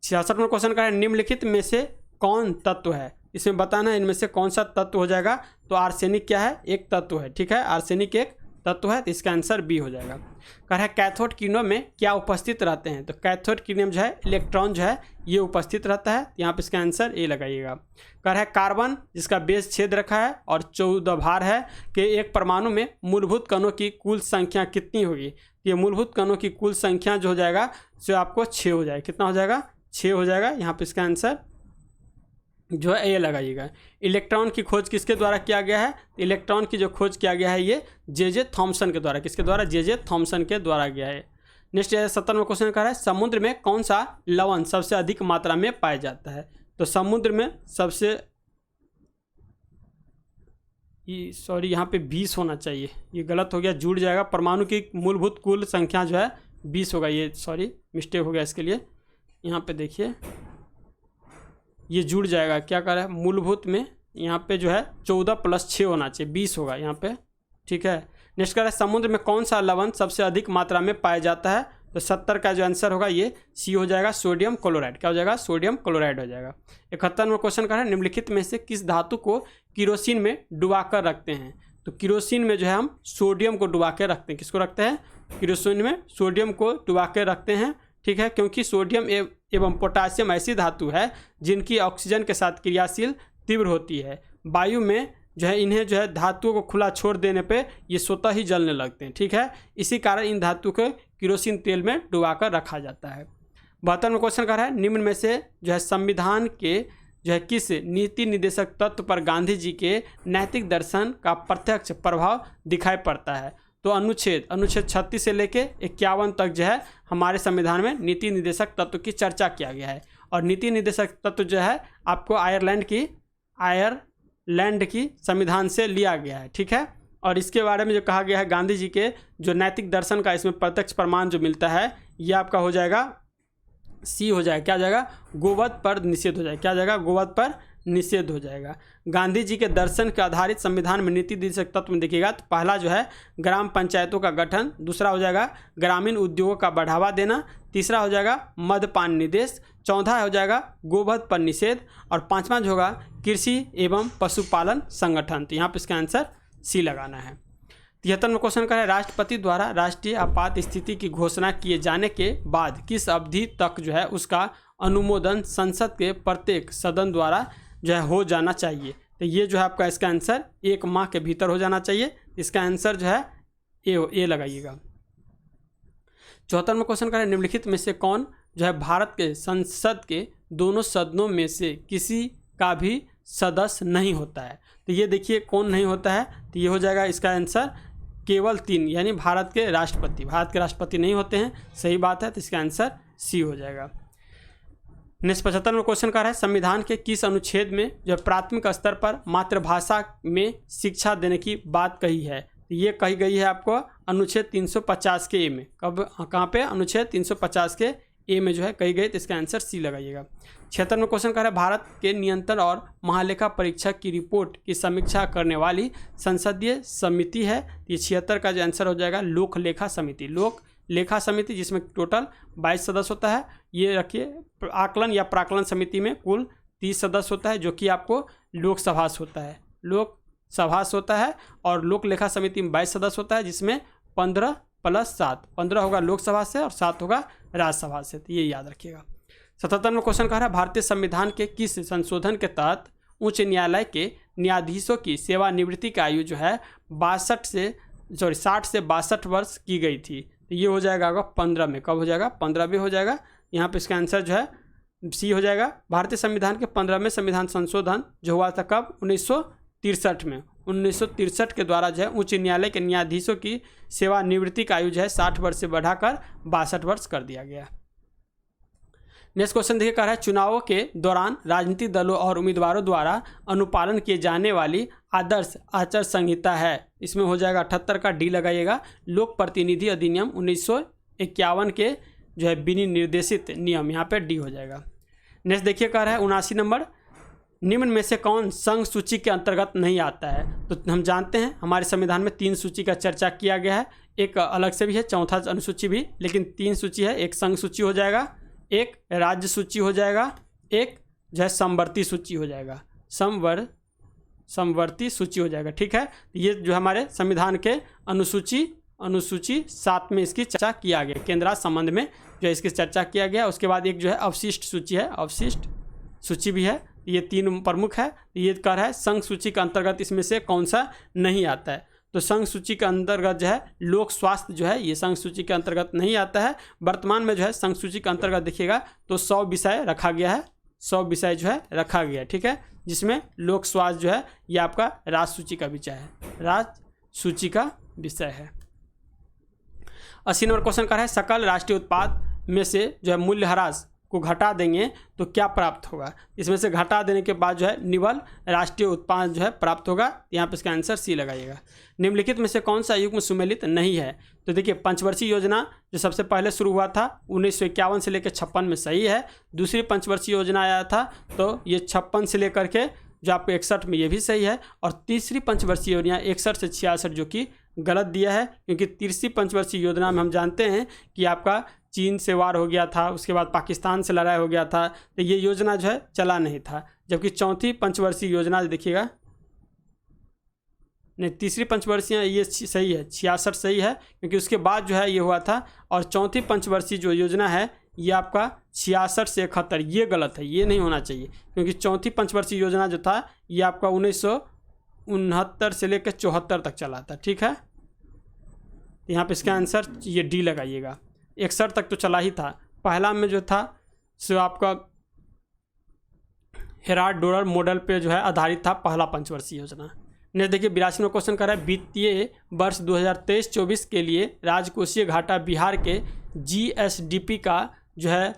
66 में क्वेश्चन का है निम्नलिखित में से कौन तत्व है? इसमें बताना है इनमें से कौन सा तत्व हो जाएगा। तो आर्सेनिक क्या है? एक तत्व है। ठीक है, आर्सेनिक एक तत्व है। तो इसका आंसर बी हो जाएगा। कह रहा है कैथोड किरणों में क्या उपस्थित रहते हैं? तो कैथोड किरणों में जो है इलेक्ट्रॉन जो है ये उपस्थित रहता है। यहाँ पे इसका आंसर ए लगाइएगा। कह रहा है कार्बन जिसका बेस छेद रखा है और 14 भार है कि एक परमाणु में मूलभूत कणों की कुल संख्या कितनी होगी? ये मूलभूत कणों की कुल संख्या जो हो जाएगा जो आपको 6 हो जाएगा। कितना हो जाएगा? 6 हो जाएगा। यहाँ पे इसका आंसर जो है ए लगाइएगा। इलेक्ट्रॉन की खोज किसके द्वारा किया गया है? इलेक्ट्रॉन की जो खोज किया गया है ये जे थॉम्सन के द्वारा। किसके द्वारा? जे थॉम्सन के द्वारा गया है। नेक्स्ट 70वां क्वेश्चन कर रहा है समुद्र में कौन सा लवण सबसे अधिक मात्रा में पाया जाता है? तो समुद्र में सबसे यहाँ पे 20 होना चाहिए। ये गलत हो गया, जुड़ जाएगा। परमाणु की मूलभूत कुल संख्या जो है 20 होगा। ये मिस्टेक हो गया इसके लिए। यहाँ पे देखिए ये जुड़ जाएगा। क्या कर रहा है? मूलभूत में यहाँ पे जो है 14 + 6 होना चाहिए, 20 होगा यहाँ पे। ठीक है। नेक्स्ट कर रहा है समुद्र में कौन सा लवण सबसे अधिक मात्रा में पाया जाता है? तो 70 का जो आंसर होगा ये सी हो जाएगा, सोडियम क्लोराइड। क्या हो जाएगा? सोडियम क्लोराइड हो जाएगा। 71वां क्वेश्चन कर रहा है निम्नलिखित में से किस धातु को किरोसिन में डुबा कर रखते हैं? तो किरोसिन में जो है हम सोडियम को डुबा के रखते हैं। किसको रखते हैं? किरोसिन में सोडियम को डुबा के रखते हैं। ठीक है, क्योंकि सोडियम एवं पोटासियम ऐसी धातु है जिनकी ऑक्सीजन के साथ क्रियाशील तीव्र होती है। वायु में जो है इन्हें जो है धातुओं को खुला छोड़ देने पे ये स्वतः ही जलने लगते हैं। ठीक है, इसी कारण इन धातु को किरोसिन तेल में डुबाकर रखा जाता है। 72वां क्वेश्चन कर रहा है निम्न में से जो है संविधान के जो है किस नीति निर्देशक तत्व पर गांधी जी के नैतिक दर्शन का प्रत्यक्ष प्रभाव दिखाई पड़ता है? तो अनुच्छेद 36 से लेके 51 तक जो है हमारे संविधान में नीति निर्देशक तत्व की चर्चा किया गया है। और नीति निर्देशक तत्व जो है आपको आयरलैंड की संविधान से लिया गया है। ठीक है, और इसके बारे में जो कहा गया है गांधी जी के जो नैतिक दर्शन का इसमें प्रत्यक्ष प्रमाण जो मिलता है ये आपका हो जाएगा सी हो जाएगा। क्या जाएगा? गोवध पर निषेध हो जाएगा। क्या जाएगा? गोवध पर निषेध हो जाएगा। गांधी जी के दर्शन के आधारित संविधान में नीति निर्देशक तत्व में देखिएगा तो पहला जो है ग्राम पंचायतों का गठन, दूसरा हो जाएगा ग्रामीण उद्योगों का बढ़ावा देना, तीसरा हो जाएगा मद्यपान निषेध, चौथा हो जाएगा गोवध पर निषेध और पांचवा जो होगा कृषि एवं पशुपालन संगठन। तो यहाँ पर इसका आंसर सी लगाना है। 73वां क्वेश्चन का है राष्ट्रपति द्वारा राष्ट्रीय आपात स्थिति की घोषणा किए जाने के बाद किस अवधि तक जो है उसका अनुमोदन संसद के प्रत्येक सदन द्वारा जो है हो जाना चाहिए? तो ये जो है आपका इसका आंसर 1 माह के भीतर हो जाना चाहिए। इसका आंसर जो है ए लगाइएगा। 74वां क्वेश्चन का है निम्नलिखित में से कौन जो है भारत के संसद के दोनों सदनों में से किसी का भी सदस्य नहीं होता है? तो ये देखिए कौन नहीं होता है। तो ये हो जाएगा इसका आंसर केवल 3 यानी भारत के राष्ट्रपति नहीं होते हैं। सही बात है, तो इसका आंसर सी हो जाएगा। नेक्स्ट 75वां क्वेश्चन का है संविधान के किस अनुच्छेद में जो प्राथमिक स्तर पर मातृभाषा में शिक्षा देने की बात कही है? तो ये कही गई है आपको अनुच्छेद 350 के ए में। कहाँ पे? अनुच्छेद 350 के ए में जो है कही गई। तो इसका आंसर सी लगाइएगा। 76वां क्वेश्चन का है भारत के नियंत्रण और महालेखा परीक्षक की रिपोर्ट की समीक्षा करने वाली संसदीय समिति है। ये 76 का जो आंसर हो जाएगा लोक लेखा समिति। लोक लेखा समिति जिसमें टोटल 22 सदस्य होता है। ये रखिए आकलन या प्राकलन समिति में कुल 30 सदस्य होता है जो कि आपको लोकसभा से होता है। लोकसभा से होता है और लोक लेखा समिति में 22 सदस्य होता है जिसमें 15 + 7 15 होगा लोकसभा से और 7 होगा राज्यसभा से। तो ये याद रखिएगा। 77वां क्वेश्चन कह रहा है भारतीय संविधान के किस संशोधन के तहत उच्च न्यायालय के न्यायाधीशों की सेवानिवृत्ति की आयु जो है 60 से 62 वर्ष की गई थी? तो ये हो जाएगा 15 में। कब हो जाएगा? 15 में हो जाएगा। यहाँ पे इसका आंसर जो है सी हो जाएगा। भारतीय संविधान के 15वें संविधान संशोधन जो हुआ था कब? 1963 में। 1963 के द्वारा जो है उच्च न्यायालय के न्यायाधीशों की सेवानिवृत्ति का आयु जो है 60 वर्ष से बढ़ाकर 62 वर्ष कर दिया गया। नेक्स्ट क्वेश्चन देखिए, कह रहा है चुनावों के दौरान राजनीतिक दलों और उम्मीदवारों द्वारा अनुपालन किए जाने वाली आदर्श आचार संहिता है। इसमें हो जाएगा 78 का डी लगाइएगा। लोक प्रतिनिधि अधिनियम 1951 के जो है विनिर्देशित नियम, यहाँ पे डी हो जाएगा। नेक्स्ट देखिए कह रहा है 79 नंबर, निम्न में से कौन संघ सूची के अंतर्गत नहीं आता है। तो हम जानते हैं हमारे संविधान में 3 सूची का चर्चा किया गया है, एक अलग से भी है, चौथा अनुसूची भी, लेकिन 3 सूची है। एक संघ सूची हो जाएगा, एक राज्य सूची हो जाएगा, एक जो है समवर्ती सूची हो जाएगा, समवर्ती सूची हो जाएगा। ठीक है, ये जो हमारे संविधान के अनुसूची 7 में इसकी चर्चा किया गया, केंद्र राज्य संबंध में जो है इसकी चर्चा किया गया। उसके बाद एक जो है अवशिष्ट सूची है, अवशिष्ट सूची भी है। ये 3 प्रमुख है। ये कह रहा है संघ सूची के अंतर्गत इसमें से कौन सा नहीं आता है। तो संघ सूची के अंतर्गत जो है लोक स्वास्थ्य जो है ये संघ सूची के अंतर्गत नहीं आता है। वर्तमान में जो है संघ सूची के अंतर्गत देखिएगा तो 100 विषय रखा गया है, 100 विषय जो है रखा गया है। ठीक है, जिसमें लोक स्वास्थ्य जो है ये आपका राज्य सूची का विषय है, राज्य सूची का विषय है। 80 नंबर क्वेश्चन कर रहा है सकल राष्ट्रीय उत्पाद में से जो है मूल्यह्रास को घटा देंगे तो क्या प्राप्त होगा। इसमें से घटा देने के बाद जो है निवल राष्ट्रीय उत्पाद जो है प्राप्त होगा। यहाँ पे इसका आंसर सी लगाइएगा। निम्नलिखित में से कौन सा युग्म सुमेलित नहीं है। तो देखिए पंचवर्षीय योजना जो सबसे पहले शुरू हुआ था 1951 से लेकर 56 में सही है। दूसरी पंचवर्षीय योजना आया था तो ये 56 से लेकर के जो आपको 61 में ये भी सही है। और तीसरी पंचवर्षीय योजना 61 से 66 जो कि गलत दिया है, क्योंकि तीसरी पंचवर्षीय योजना में हम जानते हैं कि आपका चीन से वार हो गया था, उसके बाद पाकिस्तान से लड़ाई हो गया था, तो ये योजना जो है चला नहीं था। जबकि चौथी पंचवर्षीय योजना देखिएगा, नहीं तीसरी पंचवर्षीय ये सही है, 66 सही है, क्योंकि उसके बाद जो है ये हुआ था। और चौथी पंचवर्षीय जो योजना है ये आपका 66 से 71, ये गलत है, ये नहीं होना चाहिए, क्योंकि चौथी पंचवर्षीय योजना जो था ये आपका 1969 से लेकर 74 तक चला था। ठीक है, यहाँ पे इसका आंसर ये डी लगाइएगा। 61 तक तो चला ही था। पहला में जो था सो आपका हेराल्ड डोरर मॉडल पे जो है आधारित था पहला पंचवर्षीय योजना। नेक्स्ट देखिए 82 में क्वेश्चन कर रहा है वित्तीय वर्ष 2023-24 के लिए राजकोषीय घाटा बिहार के जीएसडीपी का जो है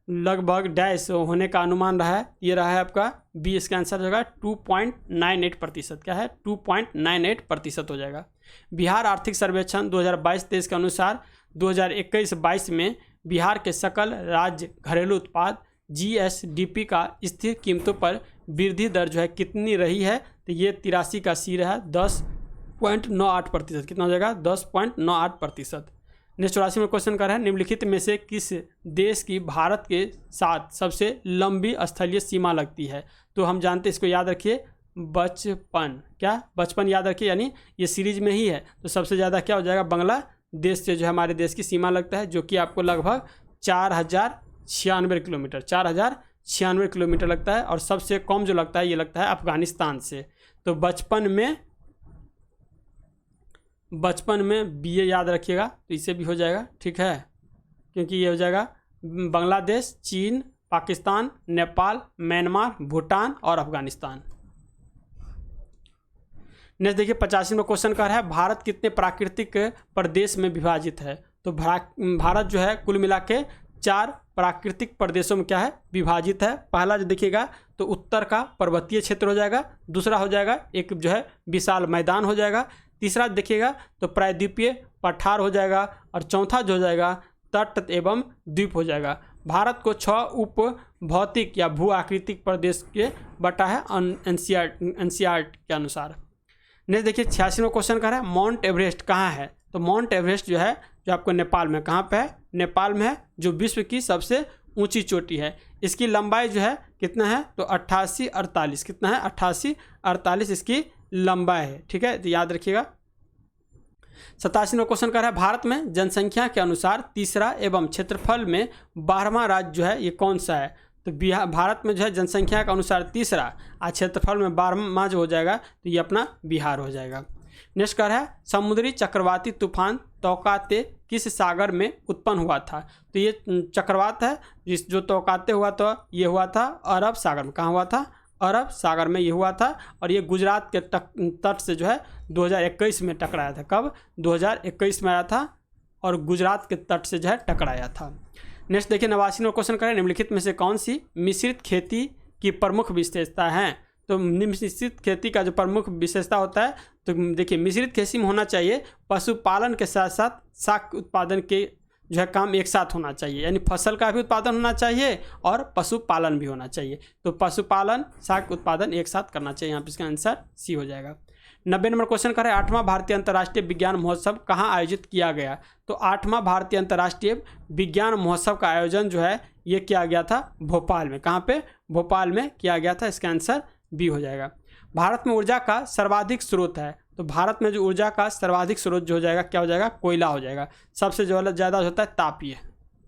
लगभग डैश होने का अनुमान रहा है। ये रहा है आपका बी, इसका आंसर हो जाएगा 2.98%। क्या है 2.98% हो जाएगा। बिहार आर्थिक सर्वेक्षण 2022-23 के अनुसार 2021-22 में बिहार के सकल राज्य घरेलू उत्पाद जीएसडीपी का स्थिर कीमतों पर वृद्धि दर जो है कितनी रही है। तो ये 83 का सी रहा 10.98%। कितना हो जाएगा 10.98%। नेक्स्ट 84 में क्वेश्चन कर रहा है निम्नलिखित में से किस देश की भारत के साथ सबसे लंबी स्थलीय सीमा लगती है। तो हम जानते हैं, इसको याद रखिए, बचपन। क्या बचपन याद रखिए, यानी ये सीरीज में ही है। तो सबसे ज़्यादा क्या हो जाएगा बांग्लादेश से जो हमारे देश की सीमा लगता है, जो कि आपको लगभग 4096 किलोमीटर 4096 किलोमीटर लगता है। और सबसे कम जो लगता है ये लगता है अफगानिस्तान से। तो बचपन में बी ए याद रखिएगा, तो इससे भी हो जाएगा। ठीक है, क्योंकि ये हो जाएगा बांग्लादेश, चीन, पाकिस्तान, नेपाल, म्यांमार, भूटान और अफगानिस्तान। नेक्स्ट देखिए 85 में क्वेश्चन कर रहा है भारत कितने प्राकृतिक प्रदेश में विभाजित है। तो भारत जो है कुल मिला के 4 प्राकृतिक प्रदेशों में क्या है विभाजित है। पहला जो देखिएगा तो उत्तर का पर्वतीय क्षेत्र हो जाएगा, दूसरा हो जाएगा एक जो है विशाल मैदान हो जाएगा, तीसरा देखिएगा तो प्रायद्वीपीय पठार हो जाएगा, और चौथा जो हो जाएगा तट एवं द्वीप हो जाएगा। भारत को 6 उप भौतिक या भू आकृतिक प्रदेश के बटा है एनसीईआरटी के अनुसार। नेक्स्ट देखिए 86 में क्वेश्चन कर रहा है माउंट एवरेस्ट कहाँ है। तो माउंट एवरेस्ट जो है जो आपको नेपाल में, कहाँ पे है नेपाल में है, जो विश्व की सबसे ऊंची चोटी है। इसकी लंबाई जो है कितना है तो 8848, कितना है 8848 इसकी लंबाई है। ठीक है, तो याद रखिएगा। 87 में क्वेश्चन कर रहा है भारत में जनसंख्या के अनुसार तीसरा एवं क्षेत्रफल में 12वां राज्य जो है ये कौन सा है। तो बिहार, भारत में जो है जनसंख्या के अनुसार तीसरा और क्षेत्रफल में 12वां जो हो जाएगा तो ये अपना बिहार हो जाएगा। नेक्स्ट कर है समुद्री चक्रवाती तूफान तौकाते किस सागर में उत्पन्न हुआ था। तो ये चक्रवात है जिस जो तौकाते हुआ तो ये हुआ था अरब सागर में। कहाँ हुआ था अरब सागर में ये हुआ था। और ये गुजरात के तट से जो है 2021 में टकराया था। कब 2021 में आया था और गुजरात के तट से जो है टकराया था। नेक्स्ट देखिए 89 में क्वेश्चन करें निम्नलिखित में से कौन सी मिश्रित खेती की प्रमुख विशेषता है। तो मिश्रित खेती का जो प्रमुख विशेषता होता है तो देखिए मिश्रित खेती में होना चाहिए पशुपालन के साथ साथ शाक उत्पादन के जो है काम एक साथ होना चाहिए, यानी फसल का भी उत्पादन होना चाहिए और पशुपालन भी होना चाहिए। तो पशुपालन शाक उत्पादन एक साथ करना चाहिए। यहाँ पे इसका आंसर सी हो जाएगा। 90 नंबर क्वेश्चन कर रहे हैं 8वां भारतीय अंतर्राष्ट्रीय विज्ञान महोत्सव कहाँ आयोजित किया गया। तो 8वां भारतीय अंतर्राष्ट्रीय विज्ञान महोत्सव का आयोजन जो है ये किया गया था भोपाल में। कहाँ पे? भोपाल में किया गया था। इसका आंसर बी हो जाएगा। भारत में ऊर्जा का सर्वाधिक स्रोत है, तो भारत में जो ऊर्जा का सर्वाधिक स्रोत जो हो जाएगा क्या हो जाएगा? कोयला हो जाएगा। सबसे जो ज़्यादा होता है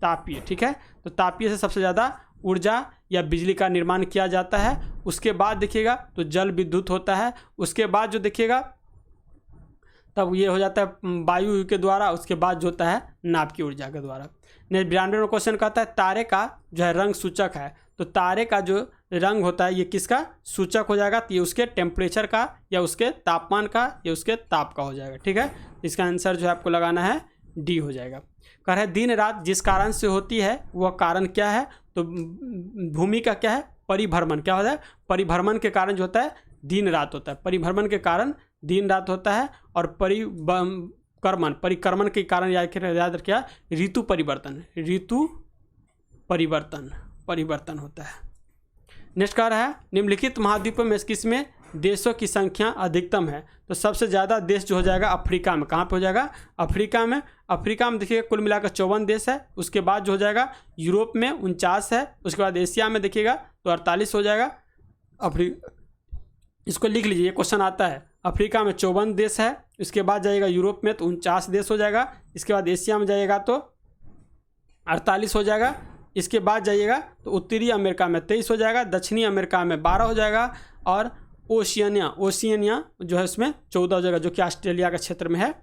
तापीय, ठीक है। तो तापीय से सबसे ज़्यादा ऊर्जा या बिजली का निर्माण किया जाता है। उसके बाद देखिएगा तो जल विद्युत होता है। उसके बाद जो देखिएगा तब ये हो जाता है वायु के द्वारा। उसके बाद जो होता है नाभ की ऊर्जा के द्वारा। नेक्स्ट 92 में क्वेश्चन कहता है तारे का जो है रंग सूचक है। तो तारे का जो रंग होता है ये किसका सूचक हो जाएगा? तो ये उसके टेम्परेचर का या उसके तापमान का या उसके ताप का हो जाएगा, ठीक है। इसका आंसर जो है आपको लगाना है डी हो जाएगा। कह रहा है दिन रात जिस कारण से होती है वह कारण क्या है? तो भूमि का क्या है? परिभ्रमण। क्या होता है? परिभ्रमण के कारण जो होता है दिन रात होता है। परिभ्रमण के कारण दिन रात होता है। और परिक्रमण के कारण याद रखिए ऋतु परिवर्तन होता है। नेक्स्ट कह रहा है निम्नलिखित महाद्वीपों में किसमें देशों की संख्या अधिकतम है। तो सबसे ज़्यादा देश जो हो जाएगा अफ्रीका में। कहाँ पे हो जाएगा? अफ्रीका में। अफ्रीका में देखिएगा कुल मिलाकर 54 देश है। उसके बाद जो हो जाएगा यूरोप में 49 है। उसके बाद एशिया में देखिएगा तो 48 हो जाएगा। इसको लिख लीजिए, ये क्वेश्चन आता है। अफ्रीका में 54 देश है। उसके बाद जाएगा यूरोप में तो 49 देश हो जाएगा। इसके बाद एशिया में जाइएगा तो 48 हो जाएगा। इसके बाद जाइएगा तो उत्तरी अमेरिका में 23 हो जाएगा। दक्षिणी अमेरिका में 12 हो जाएगा। और ओशियनिया जो है उसमें 14 हो जाएगा, जो कि ऑस्ट्रेलिया के क्षेत्र में है।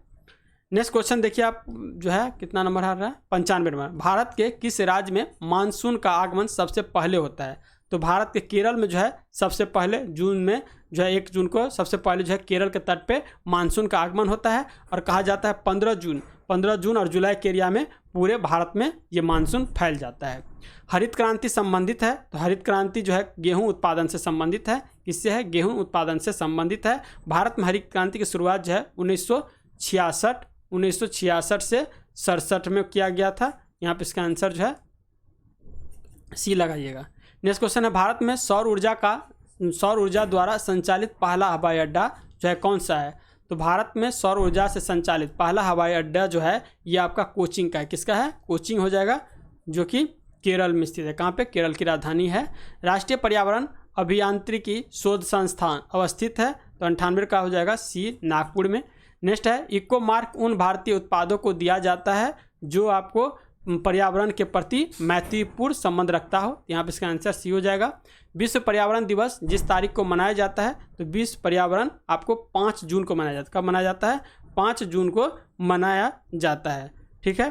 नेक्स्ट क्वेश्चन देखिए आप जो है कितना नंबर आ रहा है? 95 नंबर। भारत के किस राज्य में मानसून का आगमन सबसे पहले होता है? तो भारत के केरल में जो है सबसे पहले जून में जो है 1 जून को सबसे पहले जो है केरल के तट पे मानसून का आगमन होता है। और कहा जाता है 15 जून और जुलाई के एरिया में पूरे भारत में ये मानसून फैल जाता है। हरित क्रांति संबंधित है। तो हरित क्रांति जो है गेहूं उत्पादन से संबंधित है। किससे है? गेहूं उत्पादन से संबंधित है। भारत में हरित क्रांति की शुरुआत जो है 1966 से 67 में किया गया था। यहाँ पे इसका आंसर जो है सी लगाइएगा। नेक्स्ट क्वेश्चन है भारत में सौर ऊर्जा द्वारा संचालित पहला हवाई अड्डा जो है कौन सा है? तो भारत में सौर ऊर्जा से संचालित पहला हवाई अड्डा जो है ये आपका कोचीन का है। किसका है? कोचीन हो जाएगा, जो कि केरल में स्थित है। कहाँ पे? केरल की राजधानी है। राष्ट्रीय पर्यावरण अभियांत्रिकी शोध संस्थान अवस्थित है। तो 98 का हो जाएगा सी, नागपुर में। नेक्स्ट है इको मार्क उन भारतीय उत्पादों को दिया जाता है जो आपको पर्यावरण के प्रति मैत्रीपूर्ण संबंध रखता हो। यहाँ पे इसका आंसर सी हो जाएगा। विश्व पर्यावरण दिवस जिस तारीख को मनाया जाता है तो विश्व पर्यावरण आपको 5 जून को मनाया जाता है। कब मनाया जाता है? 5 जून को मनाया जाता है, ठीक है।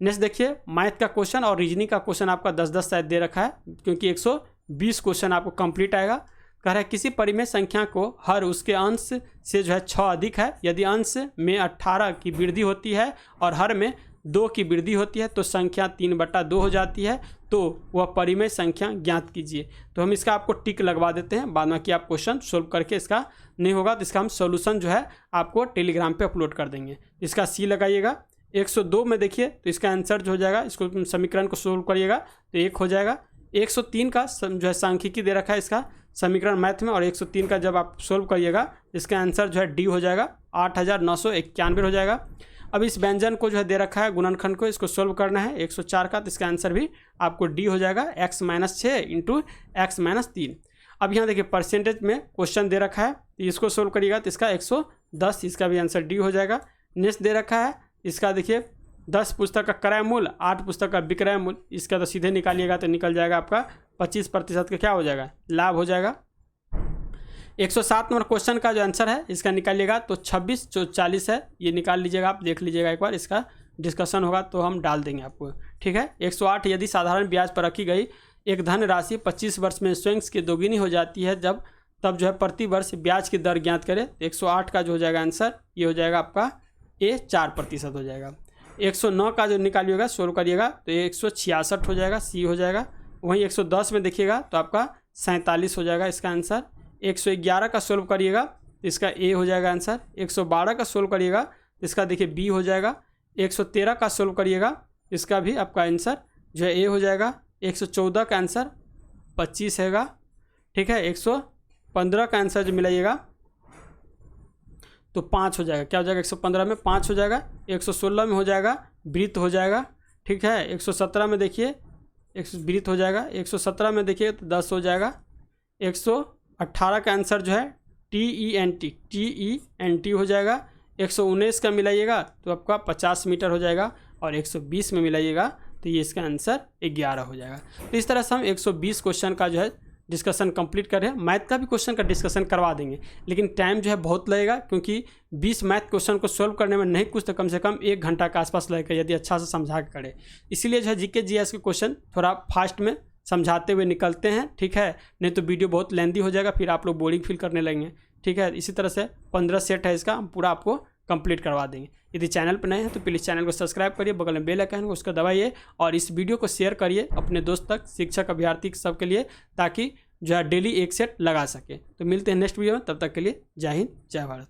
नेक्स्ट देखिए मैथ का क्वेश्चन और रीजनिंग का क्वेश्चन आपका 10-10 शायद दे रखा है, क्योंकि 120 क्वेश्चन आपको कंप्लीट आएगा। कह रहा है किसी परिमेय संख्या को हर उसके अंश से जो है 6 अधिक है। यदि अंश में 18 की वृद्धि होती है और हर में 2 की वृद्धि होती है तो संख्या 3/2 हो जाती है। तो वह परिमेय संख्या ज्ञात कीजिए। तो हम इसका आपको टिक लगवा देते हैं, बाद में कि आप क्वेश्चन सोल्व करके इसका नहीं होगा तो इसका हम सॉल्यूशन जो है आपको टेलीग्राम पे अपलोड कर देंगे। इसका सी लगाइएगा। 102 में देखिए तो इसका आंसर जो हो जाएगा, इसको समीकरण को सोल्व करिएगा तो 1 हो जाएगा। 103 का जो है सांख्यिकी दे रखा है इसका समीकरण मैथ में, और 103 का जब आप सोल्व करिएगा इसका आंसर जो है डी हो जाएगा, 8991 हो जाएगा। अब इस व्यंजन को जो है दे रखा है गुणनखंड को, इसको सोल्व करना है 104 का, तो इसका आंसर भी आपको डी हो जाएगा, x - 6 × x - 3। अब यहाँ देखिए परसेंटेज में क्वेश्चन दे रखा है, तो इसको सोल्व करिएगा तो इसका 110, इसका भी आंसर डी हो जाएगा। नेक्स्ट दे रखा है इसका देखिए 10 पुस्तक का क्रय मूल्य, 8 पुस्तक का विक्रय मूल्य, इसका तो सीधे निकालिएगा तो निकल जाएगा आपका 25% का क्या हो जाएगा, लाभ हो जाएगा। 107 नंबर क्वेश्चन का जो आंसर है इसका निकालिएगा तो 26 जो 40 है, ये निकाल लीजिएगा, आप देख लीजिएगा एक बार, इसका डिस्कशन होगा तो हम डाल देंगे आपको, ठीक है। 108 यदि साधारण ब्याज पर रखी गई एक धन राशि 25 वर्ष में स्वयं की दोगुनी हो जाती है तब जो है प्रति वर्ष ब्याज की दर ज्ञात करें। 108 का जो हो जाएगा आंसर ये हो जाएगा आपका ए 4% हो जाएगा। 109 का जो निकालिएगा सोल्व करिएगा तो 166 हो जाएगा, सी हो जाएगा। वहीं 110 में देखिएगा तो आपका 47 हो जाएगा इसका आंसर। 111 का सोल्व करिएगा तो इसका ए हो जाएगा आंसर। 112 का सोल्व करिएगा तो इसका देखिए बी हो जाएगा। 113 का सोल्व करिएगा इसका भी आपका आंसर जो है ए हो जाएगा। 114 का आंसर 25 हैगा, ठीक है। 115 का आंसर जो मिलाइएगा तो 5 हो जाएगा। क्या हो जाएगा? 115 में 5 हो जाएगा। 116 में हो जाएगा वृत्त हो जाएगा, ठीक है। 117 में देखिए वृत्त हो जाएगा। 117 में देखिए तो 10 हो जाएगा। 118 का आंसर जो है TENT हो जाएगा। 119 का मिलाइएगा तो आपका 50 मीटर हो जाएगा, और 120 में मिलाइएगा तो ये इसका आंसर 11 हो जाएगा। तो इस तरह से हम 120 क्वेश्चन का जो है डिस्कशन कंप्लीट कर रहे हैं। मैथ का भी क्वेश्चन का डिस्कशन करवा देंगे, लेकिन टाइम जो है बहुत लगेगा, क्योंकि 20 मैथ क्वेश्चन को सॉल्व करने में नहीं कुछ तो कम से कम 1 घंटा के आसपास लगेगा, यदि अच्छा से समझा के करें। इसीलिए जो है जीके जीएस के क्वेश्चन थोड़ा फास्ट में समझाते हुए निकलते हैं, ठीक है। नहीं तो वीडियो बहुत लेंदी हो जाएगा, फिर आप लोग बोरिंग फील करने लगेंगे, ठीक है। इसी तरह से 15 सेट है इसका, हम पूरा आपको कंप्लीट करवा देंगे। यदि चैनल पर नए हैं तो प्लीज़ चैनल को सब्सक्राइब करिए, बगल में बेल आइकन है उसको दबाइए, और इस वीडियो को शेयर करिए अपने दोस्त तक, शिक्षक अभ्यर्थी सबके लिए, ताकि जो है डेली 1 सेट लगा सके। तो मिलते हैं नेक्स्ट वीडियो में, तब तक के लिए जय हिंद जय भारत।